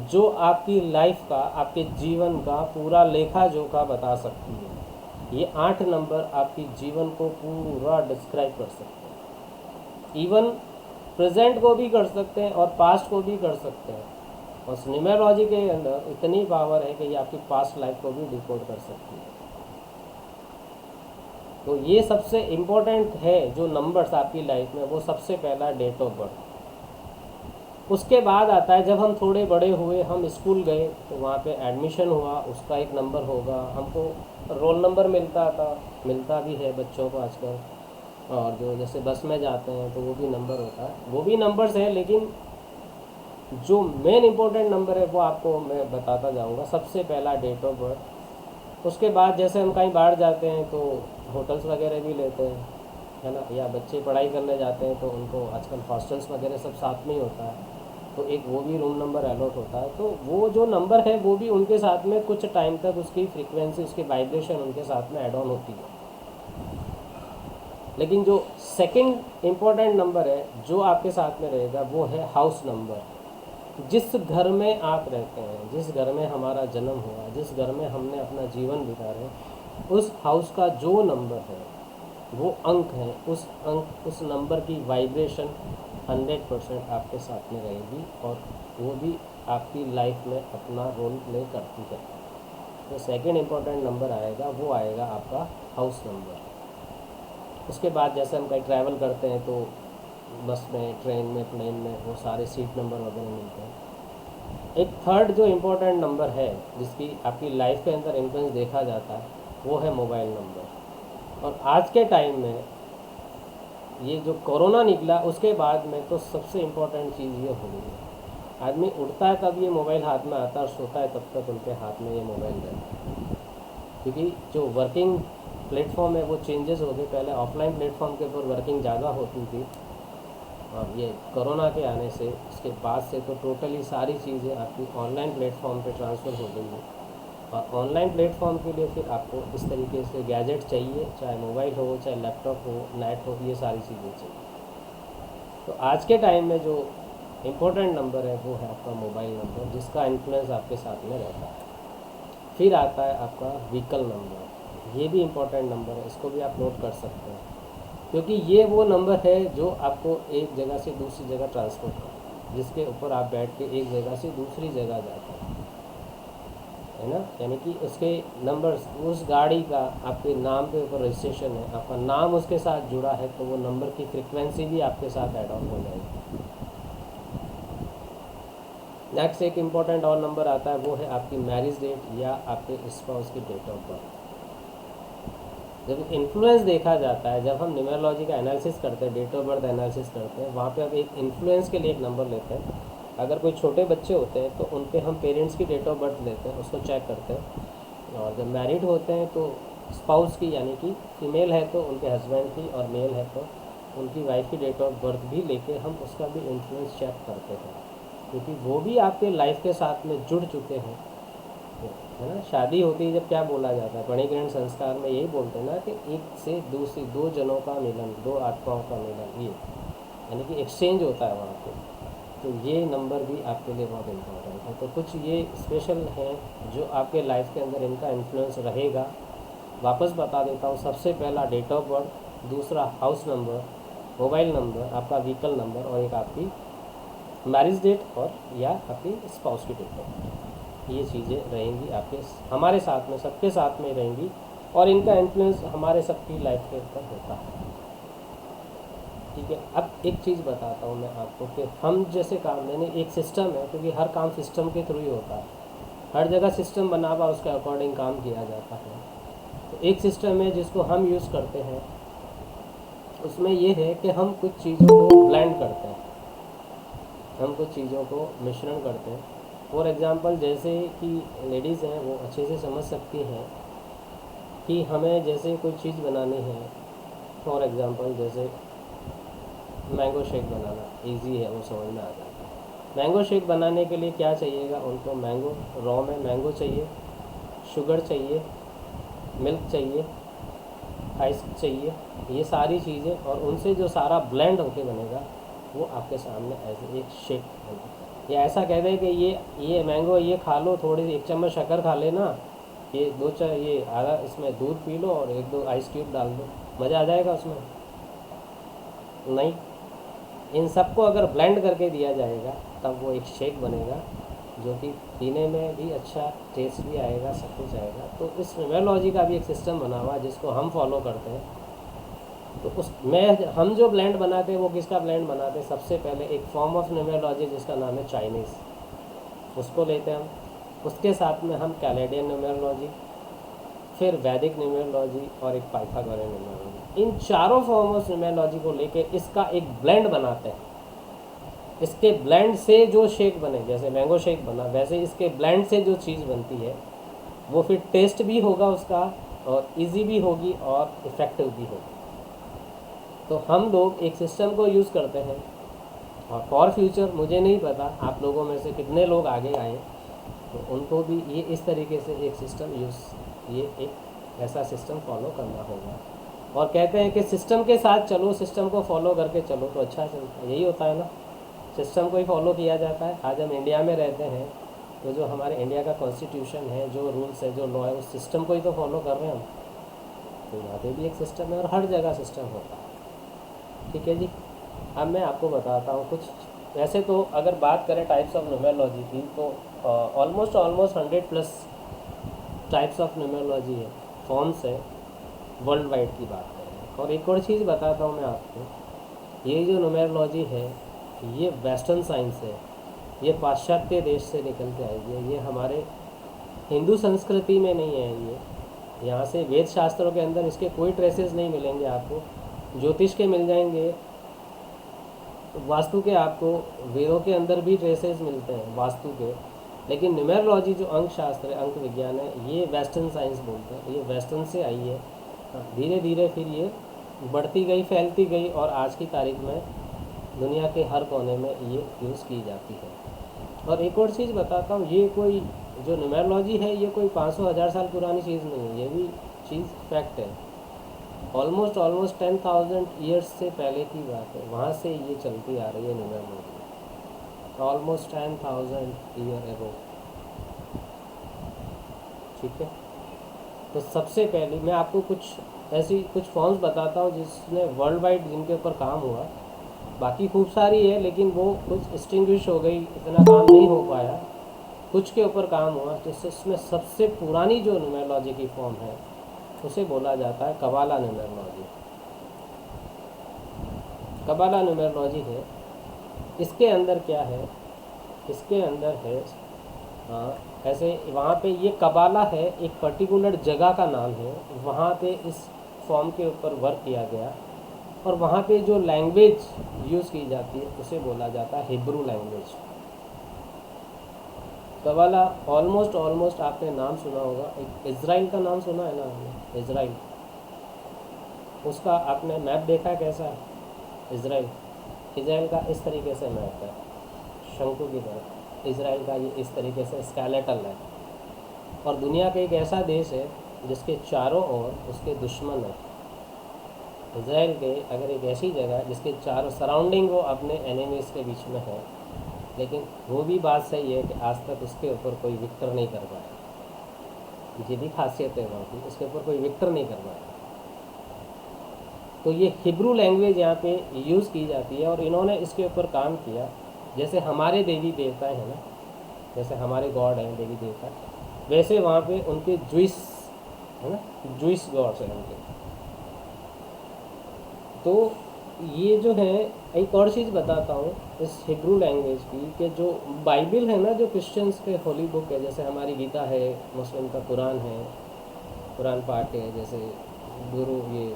जो आपकी लाइफ का, आपके जीवन का पूरा लेखा जोखा बता सकती है। ये 8 नंबर आपकी जीवन को पूरा डिस्क्राइब कर सकते हैं। इवन प्रेजेंट को भी कर सकते हैं और पास्ट को भी कर सकते हैं। और न्यूमेरोलॉजी के अंदर इतनी पावर है कि ये आपकी पास्ट लाइफ को भी डिकोड कर सकती है। तो ये सबसे इम्पोर्टेंट है जो नंबर्स आपकी लाइफ में, वो सबसे पहला डेट ऑफ बर्थ। उसके बाद आता है जब हम थोड़े बड़े हुए, हम स्कूल गए तो वहाँ पे एडमिशन हुआ, उसका एक नंबर होगा। हमको रोल नंबर मिलता था, मिलता भी है बच्चों को आजकल, और जो जैसे बस में जाते हैं तो वो भी नंबर होता है, वो भी नंबर्स हैं। लेकिन जो मेन इम्पोर्टेंट नंबर है वो आपको मैं बताता जाऊंगा। सबसे पहला डेट ऑफ बर्थ। उसके बाद जैसे हम कहीं बाहर जाते हैं तो होटल्स वगैरह भी लेते हैं, है ना, या बच्चे पढ़ाई करने जाते हैं तो उनको आजकल हॉस्टल्स वगैरह सब साथ में ही होता है, तो एक वो भी रूम नंबर अलॉट होता है। तो वो जो नंबर है वो भी उनके साथ में कुछ टाइम तक उसकी फ्रीक्वेंसी, उसकी वाइब्रेशन उनके साथ में ऐड ऑन होती है। लेकिन जो सेकंड इम्पोर्टेंट नंबर है जो आपके साथ में रहेगा वो है हाउस नंबर। जिस घर में आप रहते हैं, जिस घर में हमारा जन्म हुआ, जिस घर में हमने अपना जीवन बिता रहे, उस हाउस का जो नंबर है, वो अंक है, उस अंक, उस नंबर की वाइब्रेशन 100% आपके साथ में रहेगी और वो भी आपकी लाइफ में अपना रोल प्ले करती है। तो सेकंड इम्पोर्टेंट नंबर आएगा, वो आएगा आपका हाउस नंबर। उसके बाद जैसे हम कहीं ट्रैवल करते हैं तो बस में, ट्रेन में, प्लेन में, वो सारे सीट नंबर वगैरह मिलते हैं। एक थर्ड जो इम्पोर्टेंट नंबर है जिसकी आपकी लाइफ के अंदर इन्फ्लुएंस देखा जाता है, वो है मोबाइल नंबर। और आज के टाइम में ये जो कोरोना निकला उसके बाद में तो सबसे इम्पोर्टेंट चीज़ ये हो गई है, आदमी उठता है तब ये मोबाइल हाथ में आता है और सोता है तब तक उनके हाथ में ये मोबाइल रहता है। क्योंकि जो वर्किंग प्लेटफॉर्म है वो चेंजेस हो गए। पहले ऑफलाइन प्लेटफॉर्म के ऊपर वर्किंग ज़्यादा होती थी, और ये कोरोना के आने से, उसके बाद से तो टोटली सारी चीज़ें आपकी ऑनलाइन प्लेटफॉर्म पे ट्रांसफ़र हो गई है। और ऑनलाइन प्लेटफॉर्म के लिए फिर आपको इस तरीके से गैजेट चाहिए, चाहे मोबाइल हो, चाहे लैपटॉप हो, नेट हो, ये सारी चीज़ें चाहिए। तो आज के टाइम में जो इम्पोर्टेंट नंबर है वो है आपका मोबाइल नंबर, जिसका इन्फ्लुएंस आपके साथ में रहता है। फिर आता है आपका व्हीकल नंबर। ये भी इम्पोर्टेंट नंबर है, इसको भी आप नोट कर सकते हैं, क्योंकि ये वो नंबर है जो आपको एक जगह से दूसरी जगह ट्रांसपोर्ट करता है, जिसके ऊपर आप बैठ के एक जगह से दूसरी जगह जाते हैं, है ना। यानी कि उसके नंबर, उस गाड़ी का आपके नाम के ऊपर रजिस्ट्रेशन है, आपका नाम उसके साथ जुड़ा है, तो वो नंबर की फ्रिक्वेंसी भी आपके साथ ऐड ऑन हो जाएगी। नेक्स्ट एक इम्पॉर्टेंट और नंबर आता है, वो है आपकी मैरिज डेट या आपके स्पाउस की डेट ऑफ बर्थ। जब इन्फ्लुएंस देखा जाता है, जब हम न्यूमेरोलॉजी का एनालिसिस करते हैं, डेट ऑफ बर्थ एनालिसिस करते हैं, वहाँ पे अब एक इन्फ्लुएंस के लिए एक नंबर लेते हैं, अगर कोई छोटे बच्चे होते हैं तो उन पे हम पेरेंट्स की डेट ऑफ बर्थ लेते हैं, उसको चेक करते हैं। और जब मैरिड होते हैं तो स्पाउस की, यानी कि फीमेल है तो उनके हस्बैंड की, और मेल है तो उनकी वाइफ की डेट ऑफ बर्थ भी लेके हम उसका भी इन्फ्लुएंस चेक करते हैं, क्योंकि वो भी आपके लाइफ के साथ में जुड़ चुके हैं, है ना। शादी होती है जब क्या बोला जाता है, मणिग्रहण संस्कार में यही बोलते हैं ना कि एक से दूसरी, दो जनों का मिलन, दो आत्माओं का मिलन, ये यानी कि एक्सचेंज होता है वहाँ पे। तो ये नंबर भी आपके लिए बहुत इम्पोर्टेंट है। तो कुछ ये स्पेशल हैं जो आपके लाइफ के अंदर इनका इन्फ्लुएंस रहेगा। वापस बता देता हूँ, सबसे पहला डेट ऑफ बर्थ, दूसरा हाउस नंबर, मोबाइल नंबर, आपका व्हीकल नंबर, और एक आपकी मैरिज डेट और या आपकी स्पाउस की डेट ऑफ बर्थ। ये चीज़ें रहेंगी आपके, हमारे साथ में, सबके साथ में रहेंगी, और इनका इन्फ्लुएंस हमारे सबकी लाइफ के ऊपर होता है। ठीक है, अब एक चीज़ बताता हूँ मैं आपको कि हम जैसे काम, मैंने एक सिस्टम है, क्योंकि हर काम सिस्टम के थ्रू ही होता है, हर जगह सिस्टम बना हुआ, उसके अकॉर्डिंग काम किया जाता है। तो एक सिस्टम है जिसको हम यूज़ करते हैं, उसमें ये है कि हम कुछ चीज़ों को ब्लेंड करते हैं, हम कुछ चीज़ों को मिश्रण करते हैं। फॉर एग्ज़ाम्पल, जैसे कि लेडीज़ हैं वो अच्छे से समझ सकती हैं कि हमें जैसे कोई चीज़ बनानी है, फॉर एग्ज़ाम्पल जैसे मैंगो शेक बनाना इजी है, वो समझ में आ जाता है। मैंगो शेक बनाने के लिए क्या चाहिएगा उनको, मैंगो, रॉ में मैंगो चाहिए, शुगर चाहिए, मिल्क चाहिए, आइस चाहिए, ये सारी चीज़ें, और उनसे जो सारा ब्लेंड होके बनेगा वो आपके सामने ऐसे एक शेक बनेगा। या ऐसा कह दें कि ये मैंगो ये खा लो, थोड़ी सी 1 चम्मच शक्कर खा लेना, ये ये आधा इसमें दूध पी लो और 1-2 आइस क्यूब डाल दो, मज़ा आ जाएगा उसमें? नहीं। इन सबको अगर ब्लेंड करके दिया जाएगा तब वो एक शेक बनेगा, जो कि पीने में भी अच्छा टेस्ट भी आएगा, सब कुछ आएगा। तो इस न्यूमेरोलॉजी का भी एक सिस्टम बना हुआ है जिसको हम फॉलो करते हैं। तो उसमें हम जो ब्लेंड बनाते हैं वो किसका ब्लेंड बनाते हैं, सबसे पहले एक फॉर्म ऑफ न्यूमेरोलॉजी जिसका नाम है चाइनीज़, उसको लेते हैं हम। उसके साथ में हम कैलेडियन न्यूमेरोलॉजी, फिर वैदिक न्यूमेरोलॉजी और एक पाइथागोरियन न्यूमेरोलॉजी, इन चारों फॉर्म ऑफ न्यूमेरोलॉजी को लेके इसका एक ब्लेंड बनाते हैं। इसके ब्लेंड से जो शेक बने, जैसे मैंगो शेक बना, वैसे इसके ब्लेंड से जो चीज़ बनती है वो फिर टेस्ट भी होगा उसका, और इजी भी होगी और इफ़ेक्टिव भी होगी। तो हम लोग एक सिस्टम को यूज़ करते हैं, और फॉर फ्यूचर मुझे नहीं पता आप लोगों में से कितने लोग आगे आए तो उनको भी ये इस तरीके से एक सिस्टम ये एक ऐसा सिस्टम फॉलो करना होगा। और कहते हैं कि सिस्टम के साथ चलो, सिस्टम को फॉलो करके चलो तो अच्छा चलता है, यही होता है ना, सिस्टम को ही फॉलो किया जाता है। आज हम इंडिया में रहते हैं तो जो हमारे इंडिया का कॉन्स्टिट्यूशन है, जो रूल्स है, जो लॉ है, उस सिस्टम को ही तो फॉलो कर रहे हैं हम। तो यहाँ पे भी एक सिस्टम है और हर जगह सिस्टम होता है। ठीक है जी, अब मैं आपको बताता हूँ कुछ। वैसे तो अगर बात करें टाइप्स ऑफ न्यूमेरोलॉजी की तो ऑलमोस्ट 100+ टाइप्स ऑफ न्यूमेरोलॉजी है, फॉर्म्स है, वर्ल्ड वाइड की बात करें। और एक और चीज़ बताता हूँ मैं आपको, ये जो न्यूमेरोलॉजी है ये वेस्टर्न साइंस है, ये पाश्चात्य देश से निकल के आई है, ये हमारे हिंदू संस्कृति में नहीं है। ये यहाँ से वेद शास्त्रों के अंदर इसके कोई ट्रेसेस नहीं मिलेंगे आपको, ज्योतिष के मिल जाएंगे, वास्तु के आपको वेदों के अंदर भी ट्रेसेस मिलते हैं वास्तु के, लेकिन न्यूमेरोलॉजी जो अंक शास्त्र है, अंक विज्ञान है, ये वेस्टर्न साइंस बोलते हैं, ये वेस्टर्न से आई है। धीरे धीरे फिर ये बढ़ती गई, फैलती गई, और आज की तारीख में दुनिया के हर कोने में ये यूज़ की जाती है। और एक और चीज़ बताता हूँ, ये कोई जो न्यूमेरोलॉजी है ये कोई 500-1000 साल पुरानी चीज़ नहीं है, ये भी चीज़ फैक्ट है। ऑलमोस्ट 10,000 ईयर्स से पहले की बात है, वहाँ से ये चलती आ रही है न्यूमेरोलॉजी, ऑलमोस्ट 10,000 ईयर एगो। ठीक है, तो सबसे पहले मैं आपको कुछ फॉर्म्स बताता हूँ जिसने वर्ल्ड वाइड जिनके ऊपर काम हुआ। बाकी खूब सारी है लेकिन वो कुछ एक्सटिंग्विश हो गई, इतना काम नहीं हो पाया, कुछ के ऊपर काम हुआ। जिसमें सबसे पुरानी जो न्यूमेरोलॉजी की फॉर्म है उसे बोला जाता है कबाला न्यूमेरोलॉजी। कबाला न्यूमेरोलॉजी है, इसके अंदर क्या है, इसके अंदर है ऐसे वहाँ पे ये कबाला है, एक पर्टिकुलर जगह का नाम है, वहाँ पे इस फॉर्म के ऊपर वर्क किया गया, और वहाँ पे जो लैंग्वेज यूज़ की जाती है उसे बोला जाता है हिब्रू लैंग्वेज। कबाला ऑलमोस्ट आपने नाम सुना होगा, एक इज़राइल का नाम सुना है ना आपने, इज़राइल, उसका आपने मैप देखा कैसा है? इज़राइल का इस तरीके से मैप है, शंकु की तरह। इज़राइल का ये इस तरीके से स्केलेटल है, और दुनिया का एक ऐसा देश है जिसके चारों ओर उसके दुश्मन हैं। इज़राइल के अगर एक ऐसी जगह है जिसके चारों सराउंडिंग वो अपने एनिमीज़ के बीच में है, लेकिन वो भी बात सही है कि आज तक उसके ऊपर कोई विक्टर नहीं कर पाया। ये भी खासियत है वहाँ की, उसके ऊपर कोई विक्टर नहीं कर पाया। तो ये हिब्रू लैंग्वेज यहाँ पे यूज़ की जाती है, और इन्होंने इसके ऊपर काम किया। जैसे हमारे देवी देवता हैं ना, जैसे हमारे गॉड हैं देवी देवता, वैसे वहाँ पे उनके जुइस है ना, जुइस गॉड्स हैं उनके। तो ये जो है, एक और चीज़ बताता हूँ इस हिब्रू लैंग्वेज की, कि जो बाइबल है ना, जो क्रिश्चियंस के होली बुक है, जैसे हमारी गीता है, मुस्लिम का कुरान है, कुरान पाक है, जैसे गुरु ये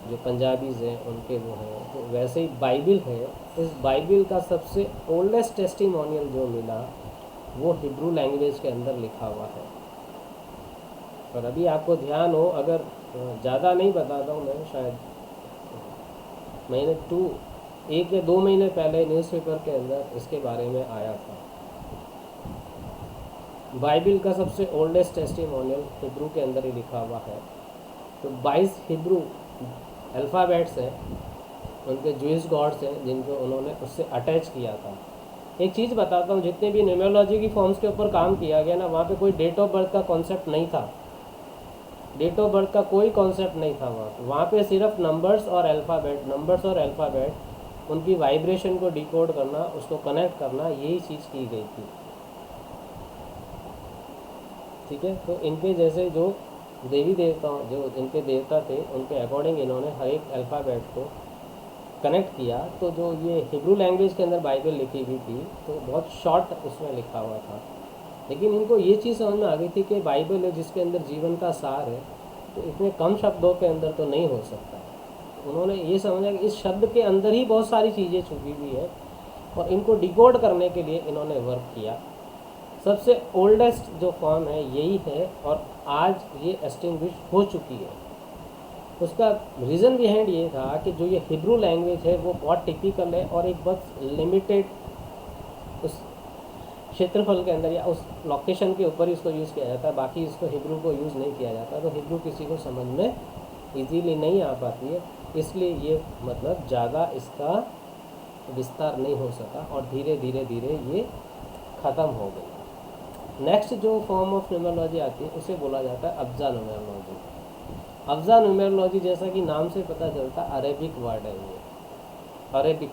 जो पंजाबीज़ हैं उनके वो हैं, तो वैसे ही बाइबल है। इस बाइबल का सबसे ओल्डेस्ट टेस्टिमोनियल जो मिला वो हिब्रू लैंग्वेज के अंदर लिखा हुआ है। और अभी आपको ध्यान हो, अगर ज़्यादा नहीं बताता हूँ मैं, शायद महीने 1 या 2 महीने पहले न्यूज़पेपर के अंदर इसके बारे में आया था। बाइबल का सबसे ओल्डेस्ट टेस्टिमोनियल हिब्रू के अंदर ही लिखा हुआ है। तो 22 हिब्रू अल्फ़ाबेट्स हैं, उनके जूइश गॉड्स हैं जिनको उन्होंने उससे अटैच किया था। एक चीज़ बताता हूँ, जितने भी न्यूमरोलॉजी की फॉर्म्स के ऊपर काम किया गया ना, वहाँ पे कोई डेट ऑफ बर्थ का कॉन्सेप्ट नहीं था। डेट ऑफ बर्थ का कोई कॉन्सेप्ट नहीं था वहाँ पे सिर्फ नंबर्स और अल्फ़ाबेट, उनकी वाइब्रेशन को डिकोड करना, उसको कनेक्ट करना, यही चीज़ की गई थी। ठीक है, तो इनके जैसे जो देवी देवता, जो इनके देवता थे, उनके अकॉर्डिंग इन्होंने हर एक अल्फ़ाबेट को कनेक्ट किया। तो जो ये हिब्रू लैंग्वेज के अंदर बाइबल लिखी हुई थी, तो बहुत शॉर्ट उसमें लिखा हुआ था, लेकिन इनको ये चीज़ समझ में आ गई थी कि बाइबल है जिसके अंदर जीवन का सार है, तो इतने कम शब्दों के अंदर तो नहीं हो सकता। उन्होंने ये समझा कि इस शब्द के अंदर ही बहुत सारी चीज़ें छुपी हुई है, और इनको डिकोड करने के लिए इन्होंने वर्क किया। सबसे ओल्डेस्ट जो फॉर्म है यही है, और आज ये एस्टिंग्विश हो चुकी है। उसका रीज़न बिहाइंड ये था कि जो ये हिब्रू लैंग्वेज है वो बहुत टिपिकल है, और एक बहुत लिमिटेड उस क्षेत्रफल के अंदर या उस लोकेशन के ऊपर इसको यूज़ किया जाता है, बाकी इसको हिब्रू को यूज़ नहीं किया जाता। तो हिब्रू किसी को समझ में इजीली नहीं आ पाती है, इसलिए ये मतलब ज़्यादा इसका विस्तार नहीं हो सका, और धीरे धीरे ये ख़त्म हो गई। नेक्स्ट जो फॉर्म ऑफ न्यूमरोलॉजी आती है उसे बोला जाता है अब्जा न्यूमरोलॉजी। अब्जा न्यूमरोलॉजी, जैसा कि नाम से पता चलता, अरेबिक वर्ड है ये, अरेबिक,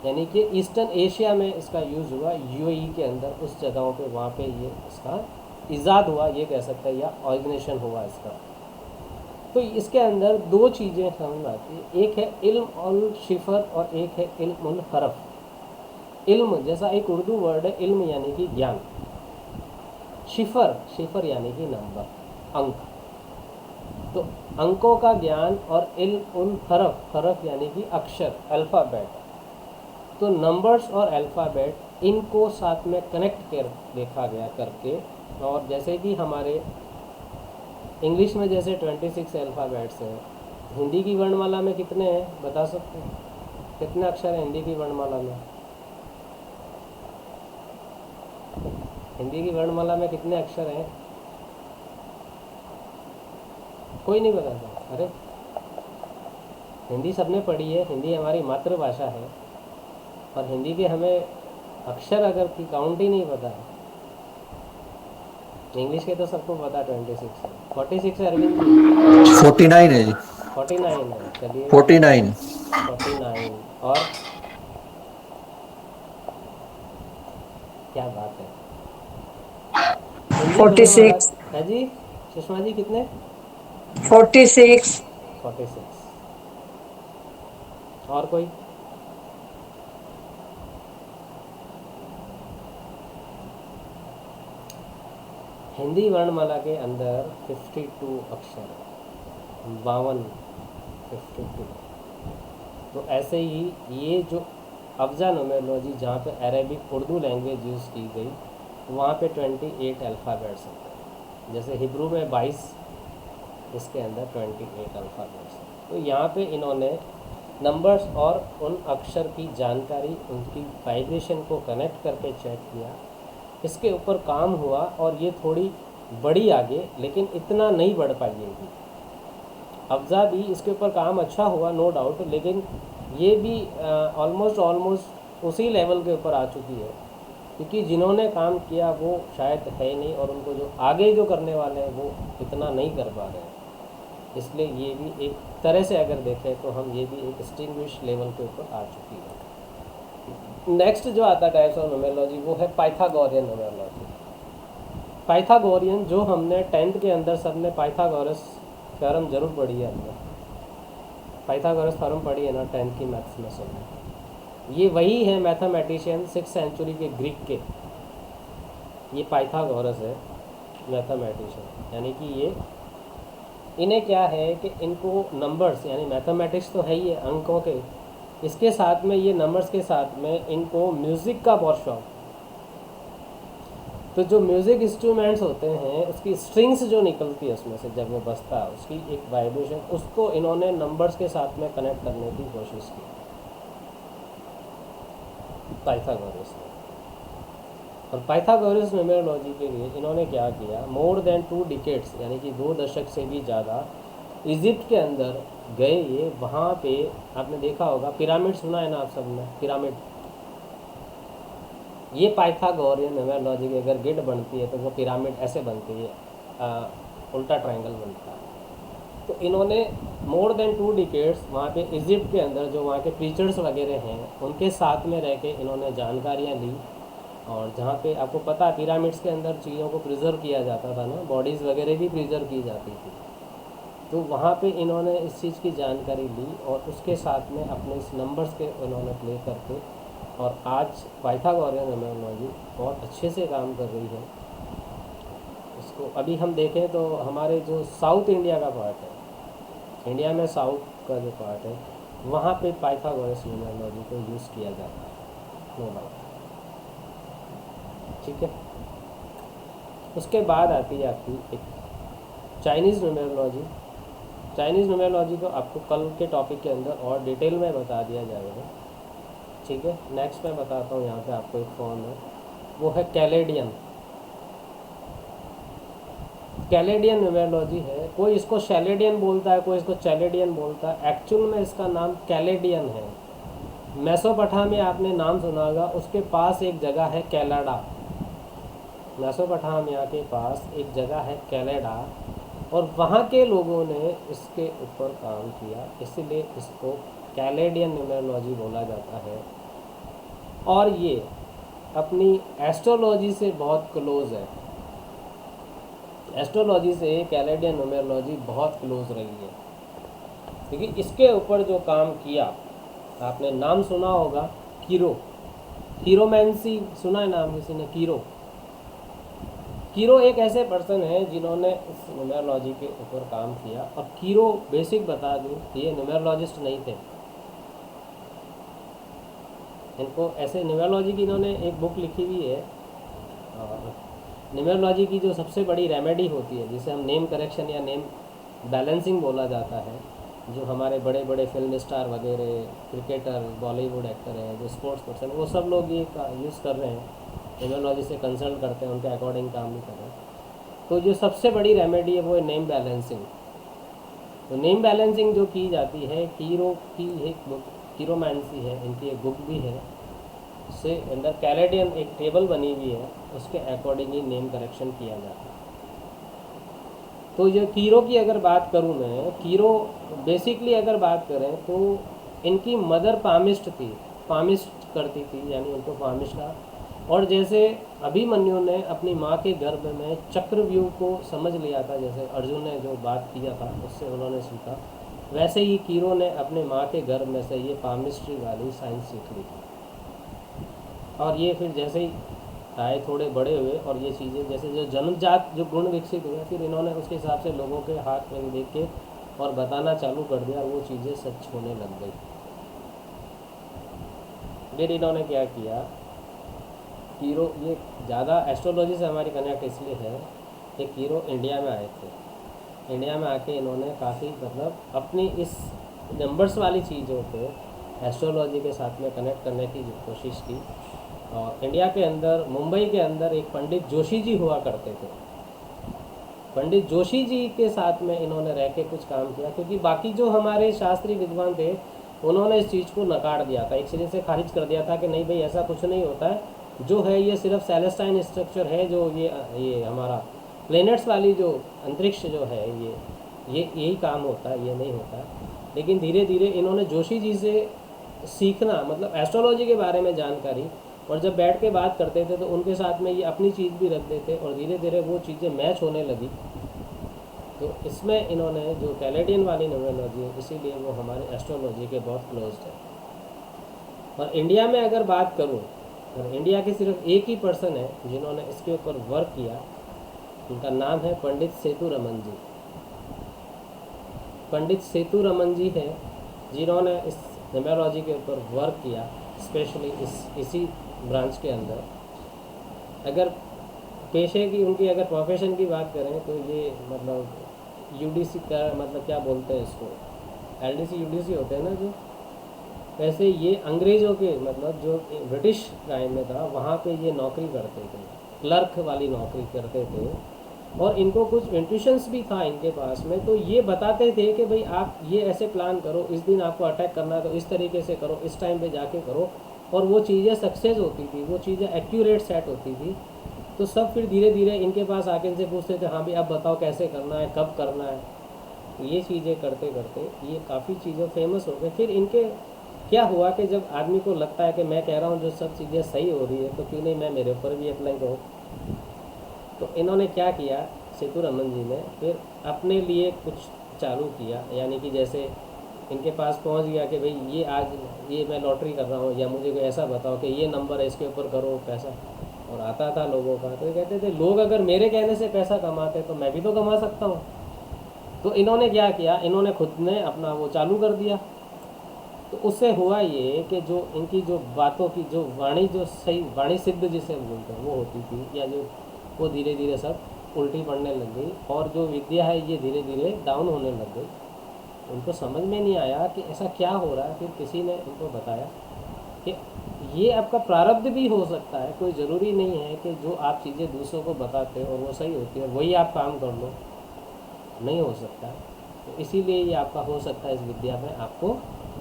यानी कि ईस्टर्न एशिया में इसका यूज़ हुआ, यूएई के अंदर उस जगहों पे, वहाँ पे ये इसका ईजाद हुआ, ये कह सकते हैं, या ऑर्गेनाइजेशन हुआ इसका। तो इसके अंदर 2 चीज़ें समझ में आती है, एक है इल्म उल शिफर और एक है इल्म उल हरफ। इल्म जैसा एक उर्दू वर्ड है, इल्म यानी कि ज्ञान, शिफर यानी कि नंबर, अंक। तो अंकों का ज्ञान, और इल्म उल हरफ यानी कि अक्षर, अल्फ़ाबेट। तो नंबर्स और अल्फ़ाबेट, इनको साथ में कनेक्ट कर देखा गया करके। और जैसे कि हमारे इंग्लिश में जैसे 26 अल्फ़ाबेट्स हैं, हिंदी की वर्णमाला में कितने हैं बता सकते हैं? कितने अक्षर हैं हिंदी की वर्णमाला में? हिंदी की वर्णमाला में कितने अक्षर हैं? कोई नहीं बताता। अरे हिंदी सबने पढ़ी है, हिंदी हमारी मातृभाषा है, और हिंदी के हमें अक्षर अगर की काउंट ही नहीं पता है। इंग्लिश के तो सबको पता 26 है, 46 है अरविंद जी? 49 है जी, 49 है, चलिए 49। 49। और क्या बात है, हिंदी वर्णमाला 46 है जी। सुषमा जी कितने? 46 46। और कोई? हिंदी वर्णमाला के अंदर 52 अक्षर, 52। तो ऐसे ही ये जो अब्जा न्यूमरोलॉजी, जहाँ पे अरेबिक उर्दू लैंग्वेज यूज़ की गई, वहाँ पे 28 अल्फ़ाबेट्स होते हैं। जैसे हिब्रू में 22, इसके अंदर 28 अल्फ़ाबेट्स हैं। तो यहाँ पे इन्होंने नंबर्स और उन अक्षर की जानकारी, उनकी वाइब्रेशन को कनेक्ट करके चेक किया, इसके ऊपर काम हुआ और ये थोड़ी बढ़ी आगे, लेकिन इतना नहीं बढ़ पाएगी। अफ़ज़ा भी इसके ऊपर काम अच्छा हुआ, नो डाउट, लेकिन ये भी ऑलमोस्ट उसी लेवल के ऊपर आ चुकी है, क्योंकि जिन्होंने काम किया वो शायद है नहीं, और उनको जो आगे जो करने वाले हैं वो इतना नहीं कर पा रहे हैं। इसलिए ये भी एक तरह से अगर देखें तो हम ये भी एक डिस्टिंग्विश लेवल के ऊपर आ चुकी है। नेक्स्ट जो आता है टाइप्स ऑफ न्यूमेरोलॉजी, वो है पाइथागोरियन न्यूमेरोलॉजी। पाइथागोरियन जो हमने 10th के अंदर सबने पाइथागोरस थ्योरम जरूर पढ़ी है। हमने पाइथागोरस थ्योरम पढ़ी है ना 10th की मैथ्स में सबने। ये वही है मैथमेटिशियन 6th सेंचुरी के ग्रीक के, ये पाइथागोरस है मैथमेटिशियन। यानी कि ये इन्हें क्या है कि इनको नंबर्स, यानी मैथमेटिक्स तो है ही है अंकों के, इसके साथ में ये नंबर्स के साथ में इनको म्यूज़िक का बहुत शौक। तो जो म्यूज़िक इंस्ट्रूमेंट्स होते हैं उसकी स्ट्रिंग्स जो निकलती है उसमें से जब वो बजता है, उसकी एक वाइब्रेशन, उसको इन्होंने नंबर्स के साथ में कनेक्ट करने की कोशिश की पाइथागोरस ने। और पाइथागोरस न्यूमेरोलॉजी के लिए इन्होंने क्या किया, मोर देन 2 डिकेड्स, यानी कि 2 दशक से भी ज़्यादा इजिप्ट के अंदर गए ये। वहाँ पे आपने देखा होगा पिरामिड, सुना है ना आप सब ने, पिरामिड। ये पाइथागोरियन न्यूमेरोलॉजी की अगर गिड बनती है तो वो पिरामिड ऐसे बनती है, उल्टा ट्रायंगल बनता है। तो इन्होंने मोर देन 2 डिकेड्स वहाँ पे इजिप्ट के अंदर जो वहाँ के प्रीचर्स वगैरह हैं उनके साथ में रह के इन्होंने जानकारियाँ ली। और जहाँ पे आपको पता है पिरामिड्स के अंदर चीज़ों को प्रिजर्व किया जाता था ना, बॉडीज़ वगैरह भी प्रिजर्व की जाती थी। तो वहाँ पे इन्होंने इस चीज़ की जानकारी ली और उसके साथ में अपने इस नंबर्स के उन्होंने प्ले करके, और आज पाइथागोरियन न्यूमेरोलॉजी बहुत अच्छे से काम कर रही है। इसको अभी हम देखें तो हमारे जो साउथ इंडिया का पार्ट है, इंडिया में साउथ का जो पार्ट है, वहाँ पे पाइथागोरस न्यूमेरोलॉजी को यूज़ किया जाता है, नो डाउट। ठीक है। उसके बाद आती है आपकी एक चाइनीज़ न्यूमेरोलॉजी। चाइनीज़ न्यूमेरोलॉजी को आपको कल के टॉपिक के अंदर और डिटेल में बता दिया जाएगा। ठीक है। नेक्स्ट मैं बताता हूँ, यहाँ पे आपको एक फॉर्म है, वो है कैलेडियन। कैलेडियन न्यूमेरोलॉजी है। कोई इसको शैलेडियन बोलता है, कोई इसको चैलेडियन बोलता है। एक्चुअल में इसका नाम कैलेडियन है। मेसोपोटामिया आपने नाम सुना होगा, उसके पास एक जगह है कैलाडा। मेसोपोटामिया के पास एक जगह है कैलेडा, और वहाँ के लोगों ने इसके ऊपर काम किया, इसलिए इसको कैलेडियन न्यूमेरोलॉजी बोला जाता है। और ये अपनी एस्ट्रोलॉजी से बहुत क्लोज है। एस्ट्रोलॉजी से कैलेडियन न्यूमेरोलॉजी बहुत क्लोज रही है, क्योंकि इसके ऊपर जो काम किया, आपने नाम सुना होगा कीरो, कीरोमैंसी सुना है नाम किसी ने, कीरो। कीरो एक ऐसे पर्सन है जिन्होंने इस न्यूमेरोलॉजी के ऊपर काम किया। और कीरो, बेसिक बता दूं, ये न्यूमेरोलॉजिस्ट नहीं थे। इनको ऐसे न्यूमेरोलॉजी की इन्होंने एक बुक लिखी हुई है, और न्यूमेरोलॉजी की जो सबसे बड़ी रेमेडी होती है, जिसे हम नेम करेक्शन या नेम बैलेंसिंग बोला जाता है, जो हमारे बड़े बड़े फिल्म स्टार वगैरह, क्रिकेटर, बॉलीवुड एक्टर हैं, जो स्पोर्ट्स पर्सन, वो सब लोग ये यूज़ कर रहे हैं, न्यूमेरोलॉजी से कंसल्ट करते हैं, उनके अकॉर्डिंग काम भी कर रहे हैं। तो जो सबसे बड़ी रेमेडी है वो है नेम बैलेंसिंग। तो नेम बैलेंसिंग जो की जाती है, कीरो की एक बुक, कीरोमैंसी है, इनकी एक बुक भी है, उससे अंदर कैलेडियन एक टेबल बनी हुई है, उसके अकॉर्डिंग ही नेम करेक्शन किया जाता है। तो जो कीरो की अगर बात करूँ मैं, कीरो बेसिकली अगर बात करें तो इनकी मदर पामिस्ट थी, पामिस्ट करती थी, यानी उनको पामिस्टा। और जैसे अभिमन्यु ने अपनी माँ के गर्भ में चक्रव्यूह को समझ लिया था, जैसे अर्जुन ने जो बात किया था उससे उन्होंने सीखा, वैसे ही कीरो ने अपने माँ के गर्भ में से ये पामिस्ट्री वाली साइंस सीख ली थी। और ये फिर जैसे ही आए, थोड़े बड़े हुए, और ये चीज़ें जैसे जो जन्मजात जो गुण विकसित हुए, फिर इन्होंने उसके हिसाब से लोगों के हाथ में देख के और बताना चालू कर दिया, वो चीज़ें सच होने लग गई। फिर इन्होंने क्या किया, कीरो, ये ज़्यादा एस्ट्रोलॉजी से हमारी कनेक्ट इसलिए है कि कीरो इंडिया में आए थे। इंडिया में आके इन्होंने काफ़ी मतलब अपनी इस नंबर्स वाली चीज़ों को एस्ट्रोलॉजी के साथ में कनेक्ट करने की कोशिश की। और इंडिया के अंदर, मुंबई के अंदर एक पंडित जोशी जी हुआ करते थे। पंडित जोशी जी के साथ में इन्होंने रह के कुछ काम किया, क्योंकि बाकी जो हमारे शास्त्रीय विद्वान थे उन्होंने इस चीज़ को नकार दिया था, एक सिरे से खारिज कर दिया था कि नहीं भाई ऐसा कुछ नहीं होता है, जो है ये सिर्फ सेलेस्टाइन स्ट्रक्चर है, जो ये हमारा प्लैनेट्स वाली जो अंतरिक्ष जो है ये यही काम होता है, ये नहीं होता है। लेकिन धीरे धीरे इन्होंने जोशी जी से सीखना, मतलब एस्ट्रोलॉजी के बारे में जानकारी, और जब बैठ के बात करते थे तो उनके साथ में ये अपनी चीज़ भी रख देते और धीरे धीरे वो चीज़ें मैच होने लगी। तो इसमें इन्होंने जो कैलेडियन वाली न्यूमरोलॉजी है, इसीलिए वो हमारे एस्ट्रोलॉजी के बहुत क्लोज है। और इंडिया में अगर बात करूँ, और इंडिया के सिर्फ एक ही पर्सन है जिन्होंने इसके ऊपर वर्क किया, उनका नाम है पंडित सेतुरमन जी। पंडित सेतुरमन जी है जिन्होंने इस न्यूमरोलॉजी के ऊपर वर्क किया, स्पेशली इसी ब्रांच के अंदर। अगर पेशे की, उनकी अगर प्रोफेशन की बात करें तो ये मतलब यूडीसी का, मतलब क्या बोलते हैं इसको, एलडीसी यूडीसी होते हैं ना जो, वैसे ये अंग्रेज़ों के, मतलब जो ब्रिटिश टाइम में था वहाँ पे ये नौकरी करते थे, क्लर्क वाली नौकरी करते थे। और इनको कुछ इंट्यूशंस भी था इनके पास में, तो ये बताते थे कि भाई आप ये ऐसे प्लान करो, इस दिन आपको अटैक करना है तो इस तरीके से करो, इस टाइम पे जाके करो, और वो चीज़ें सक्सेस होती थी, वो चीज़ें एक्यूरेट सेट होती थी। तो सब फिर धीरे धीरे इनके पास आके इनसे पूछते थे, हाँ भी अब बताओ कैसे करना है, कब करना है। ये चीज़ें करते करते ये काफ़ी चीज़ें फेमस हो गए। फिर इनके क्या हुआ कि जब आदमी को लगता है कि मैं कह रहा हूँ जो सब चीज़ें सही हो रही है, तो क्यों नहीं मैं मेरे ऊपर भी अप्लाई करूँ। तो इन्होंने क्या किया, सेतुरमन जी ने फिर अपने लिए कुछ चालू किया, यानी कि जैसे इनके पास पहुंच गया कि भाई ये आज ये मैं लॉटरी कर रहा हूँ, या मुझे कोई ऐसा बताओ कि ये नंबर है, इसके ऊपर करो पैसा, और आता था लोगों का। तो ये कहते थे लोग अगर मेरे कहने से पैसा कमाते तो मैं भी तो कमा सकता हूँ। तो इन्होंने क्या किया, इन्होंने खुद ने अपना वो चालू कर दिया। तो उससे हुआ ये कि जो इनकी जो बातों की जो वाणी, जो सही वाणी सिद्ध जिसे बोलते हैं वो होती थी, या जो वो धीरे धीरे सब उल्टी पड़ने लग गई, और जो विद्या है ये धीरे धीरे डाउन होने लग गई। उनको समझ में नहीं आया कि ऐसा क्या हो रहा है। फिर किसी ने उनको बताया कि ये आपका प्रारब्ध भी हो सकता है, कोई ज़रूरी नहीं है कि जो आप चीज़ें दूसरों को बताते हो और वो सही होती है वही आप काम कर लो, नहीं हो सकता। तो इसीलिए ये आपका हो सकता है इस विद्या में आपको,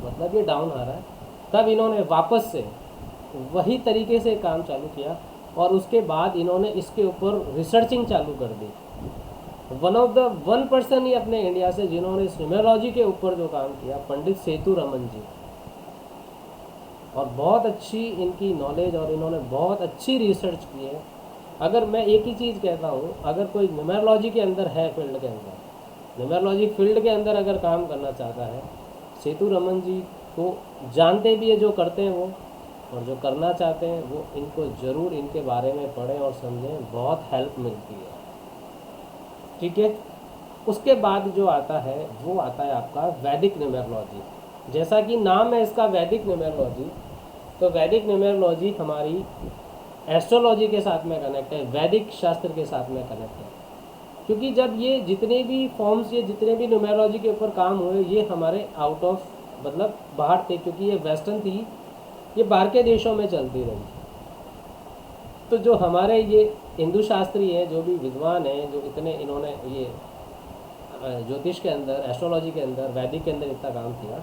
मतलब ये डाउन आ रहा है। तब इन्होंने वापस से वही तरीके से काम चालू किया, और उसके बाद इन्होंने इसके ऊपर रिसर्चिंग चालू कर दी। वन पर्सन ही अपने इंडिया से जिन्होंने इस न्यूमरोलॉजी के ऊपर जो काम किया, पंडित सेतुरमन जी। और बहुत अच्छी इनकी नॉलेज, और इन्होंने बहुत अच्छी रिसर्च की है। अगर मैं एक ही चीज़ कहता हूँ, अगर कोई न्यूमरोलॉजी के अंदर है, फील्ड के अंदर, न्यूमरोलॉजी फील्ड के अंदर अगर काम करना चाहता है, सेतुरमन जी को जानते भी है जो करते हैं वो, और जो करना चाहते हैं वो इनको ज़रूर इनके बारे में पढ़ें और समझें, बहुत हेल्प मिलती है। ठीक है। उसके बाद जो आता है वो आता है आपका वैदिक न्यूमरोलॉजी। जैसा कि नाम है इसका वैदिक न्यूमरोलॉजी, तो वैदिक न्यूमरोलॉजी हमारी एस्ट्रोलॉजी के साथ में कनेक्ट है, वैदिक शास्त्र के साथ में कनेक्ट है। क्योंकि जब ये जितने भी फॉर्म्स, ये जितने भी न्यूमरोलॉजी के ऊपर काम हुए, ये हमारे आउट ऑफ, मतलब बाहर थे, क्योंकि ये वेस्टर्न थी, ये बाहर के देशों में चलती रही। तो जो हमारे ये हिंदू शास्त्री हैं, जो भी विद्वान हैं, जो इतने इन्होंने ये ज्योतिष के अंदर, एस्ट्रोलॉजी के अंदर, वैदिक के अंदर इतना काम किया,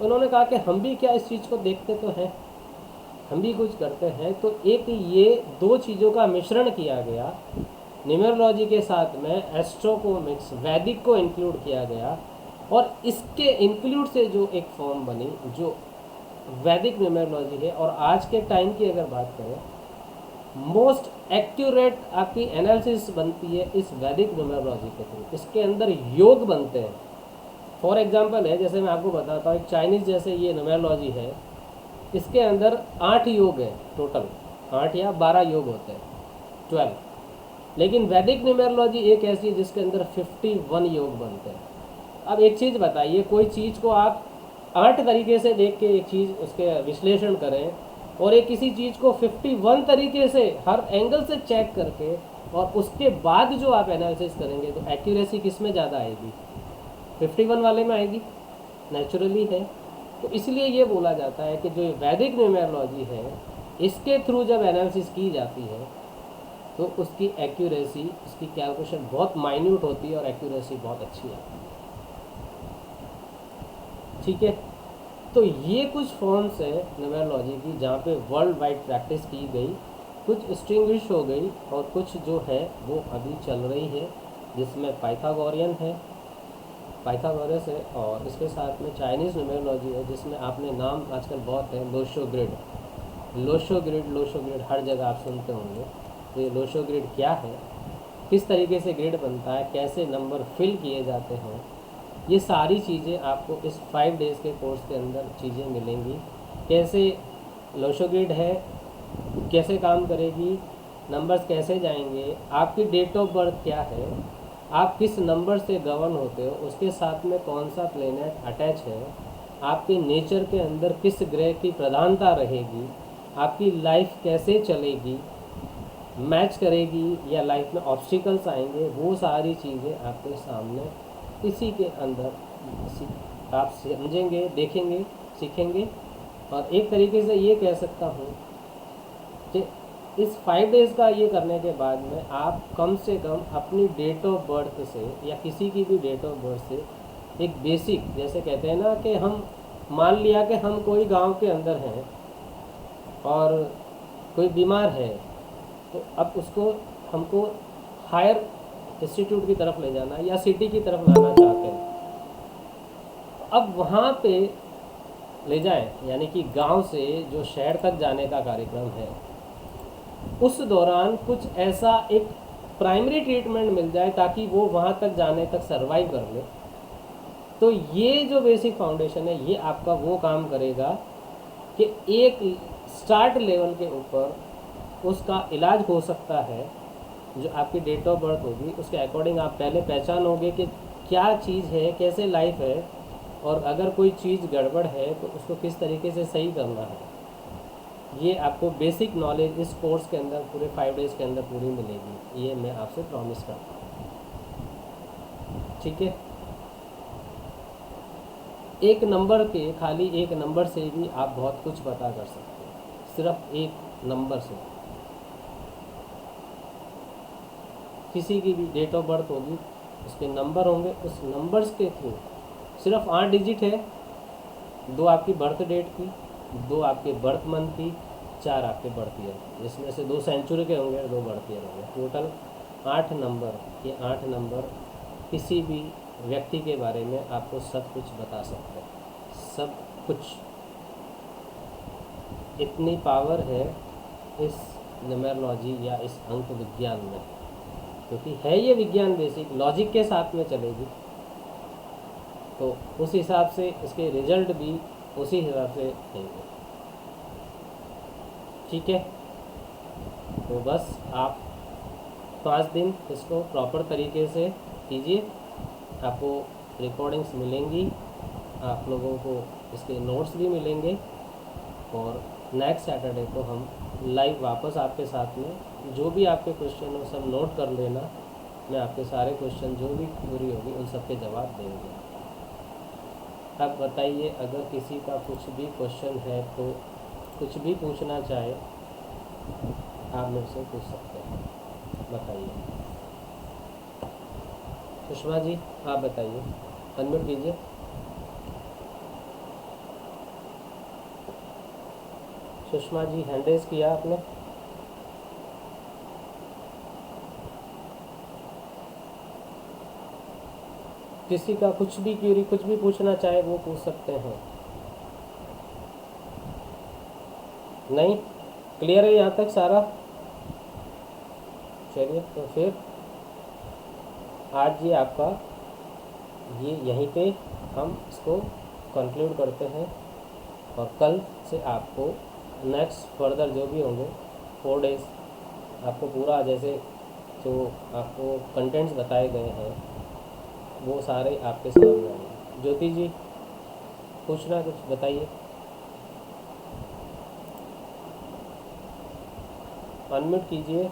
उन्होंने कहा कि हम भी क्या इस चीज़ को देखते तो हैं, हम भी कुछ करते हैं। तो एक ये दो चीज़ों का मिश्रण किया गया, न्यूमरोलॉजी के साथ में एस्ट्रो को मिक्स, वैदिक को इंक्लूड किया गया, और इसके इंक्लूड से जो एक फॉर्म बनी जो वैदिक न्यूमरोलॉजी है। और आज के टाइम की अगर बात करें, मोस्ट एक्यूरेट आपकी एनालिसिस बनती है इस वैदिक न्यूमरोलॉजी के थ्रू। इसके अंदर योग बनते हैं। फॉर एग्जांपल है, जैसे मैं आपको बताता हूँ, एक चाइनीज़ जैसे ये न्यूमरोलॉजी है, इसके अंदर 8 योग है टोटल, 8 या 12 योग होते हैं, 12। लेकिन वैदिक न्यूमरोलॉजी एक ऐसी है जिसके अंदर 51 योग बनते हैं। अब एक चीज़ बताइए, कोई चीज़ को आप 8 तरीके से देख के एक चीज़ उसके विश्लेषण करें, और एक किसी चीज़ को 51 तरीके से हर एंगल से चेक करके और उसके बाद जो आप एनालिसिस करेंगे तो एक्यूरेसी किस में ज़्यादा आएगी? 51 वाले में आएगी, नेचुरली है। तो इसलिए ये बोला जाता है कि जो वैदिक न्यूमेरोलॉजी है इसके थ्रू जब एनालिसिस की जाती है तो उसकी एक्यूरेसी, उसकी कैलकुलेशन बहुत माइन्यूट होती है और एक्यूरेसी बहुत अच्छी आती है। ठीक है, तो ये कुछ फॉर्म्स है न्यूमेरोलॉजी की जहाँ पे वर्ल्ड वाइड प्रैक्टिस की गई, कुछ एक्सटिंग्विश हो गई और कुछ जो है वो अभी चल रही है, जिसमें पाइथागोरियन है, पाइथागोरस है, और इसके साथ में चाइनीज़ न्यूमेरोलॉजी है जिसमें आपने नाम आजकल बहुत है, Lo Shu grid, Lo Shu grid, Lo Shu grid हर जगह आप सुनते होंगे। तो ये लोशो ग्रिड क्या है, किस तरीके से ग्रिड बनता है, कैसे नंबर फिल किए जाते हैं, ये सारी चीज़ें आपको इस 5 डेज़ के कोर्स के अंदर चीज़ें मिलेंगी। कैसे लोशो ग्रिड है, कैसे काम करेगी, नंबर्स कैसे जाएंगे, आपकी डेट ऑफ बर्थ क्या है, आप किस नंबर से गवर्न होते हो, उसके साथ में कौन सा प्लेनेट अटैच है, आपके नेचर के अंदर किस ग्रह की प्रधानता रहेगी, आपकी लाइफ कैसे चलेगी, मैच करेगी या लाइफ में ऑब्स्टिकल्स आएंगे, वो सारी चीज़ें आपके सामने इसी के अंदर आप समझेंगे, देखेंगे, सीखेंगे। और एक तरीके से ये कह सकता हूँ कि इस 5 डेज़ का ये करने के बाद में आप कम से कम अपनी डेट ऑफ बर्थ से या किसी की भी डेट ऑफ बर्थ से एक बेसिक, जैसे कहते हैं ना कि हम मान लिया कि हम कोई गांव के अंदर हैं और कोई बीमार है, तो अब उसको हमको हायर इंस्टीट्यूट की तरफ ले जाना या सिटी की तरफ लाना चाहते हैं, अब वहाँ पे ले जाएं, यानी कि गांव से जो शहर तक जाने का कार्यक्रम है, उस दौरान कुछ ऐसा एक प्राइमरी ट्रीटमेंट मिल जाए ताकि वो वहाँ तक जाने तक सरवाइव कर ले। तो ये जो बेसिक फाउंडेशन है ये आपका वो काम करेगा कि एक स्टार्ट लेवल के ऊपर उसका इलाज हो सकता है। जो आपकी डेट ऑफ बर्थ होगी उसके अकॉर्डिंग आप पहले पहचानोगे कि क्या चीज़ है, कैसे लाइफ है, और अगर कोई चीज़ गड़बड़ है तो उसको किस तरीके से सही करना है। ये आपको बेसिक नॉलेज इस कोर्स के अंदर पूरे 5 डेज़ के अंदर पूरी मिलेगी, ये मैं आपसे प्रॉमिस करता हूँ। ठीक है, एक नंबर के, खाली एक नंबर से भी आप बहुत कुछ पता कर सकते हैं, सिर्फ एक नंबर से। किसी की भी डेट ऑफ बर्थ होगी, उसके नंबर होंगे, उस नंबर्स के थ्रू सिर्फ 8 डिजिट है, 2 आपकी बर्थ डेट की, 2 आपके बर्थ मंथ की, 4 आपके बर्थ ईयर, जिसमें से 2 सेंचुरी के होंगे, 2 बर्थ ईयर होंगे, टोटल 8 नंबर। ये 8 नंबर किसी भी व्यक्ति के बारे में आपको सब कुछ बता सकते हैं, सब कुछ। इतनी पावर है इस न्यूमेरोलॉजी या इस अंक विज्ञान में, क्योंकि है ये विज्ञान बेसिक, लॉजिक के साथ में चलेगी, तो उस हिसाब से इसके रिजल्ट भी उसी हिसाब से देंगे। ठीक है, तो बस आप 5 दिन इसको प्रॉपर तरीके से कीजिए, आपको रिकॉर्डिंग्स मिलेंगी, आप लोगों को इसके नोट्स भी मिलेंगे, और नेक्स्ट सैटरडे को हम लाइव वापस आपके साथ में जो भी आपके क्वेश्चन हो सब नोट कर लेना, मैं आपके सारे क्वेश्चन जो भी पूरी होगी उन सब के जवाब देंगे। अब बताइए, अगर किसी का कुछ भी क्वेश्चन है तो कुछ भी पूछना चाहे आप मेरे से पूछ सकते हैं, बताइए। सुषमा जी आप बताइए, अनम्यूट कीजिए। सुषमा जी हैंड रेज किया आपने? किसी का कुछ भी क्यूरी, कुछ भी पूछना चाहे वो पूछ सकते हैं। नहीं, क्लियर है यहाँ तक सारा? चलिए, तो फिर आज ये आपका ये यहीं पे हम इसको कंक्लूड करते हैं, और कल से आपको नेक्स्ट फर्दर जो भी होंगे 4 डेज़ आपको पूरा, जैसे जो आपको कंटेंट्स बताए गए हैं वो सारे आपके सामने आएंगे। ज्योति जी पूछना कुछ बताइए। अनम्यूट कीजिए।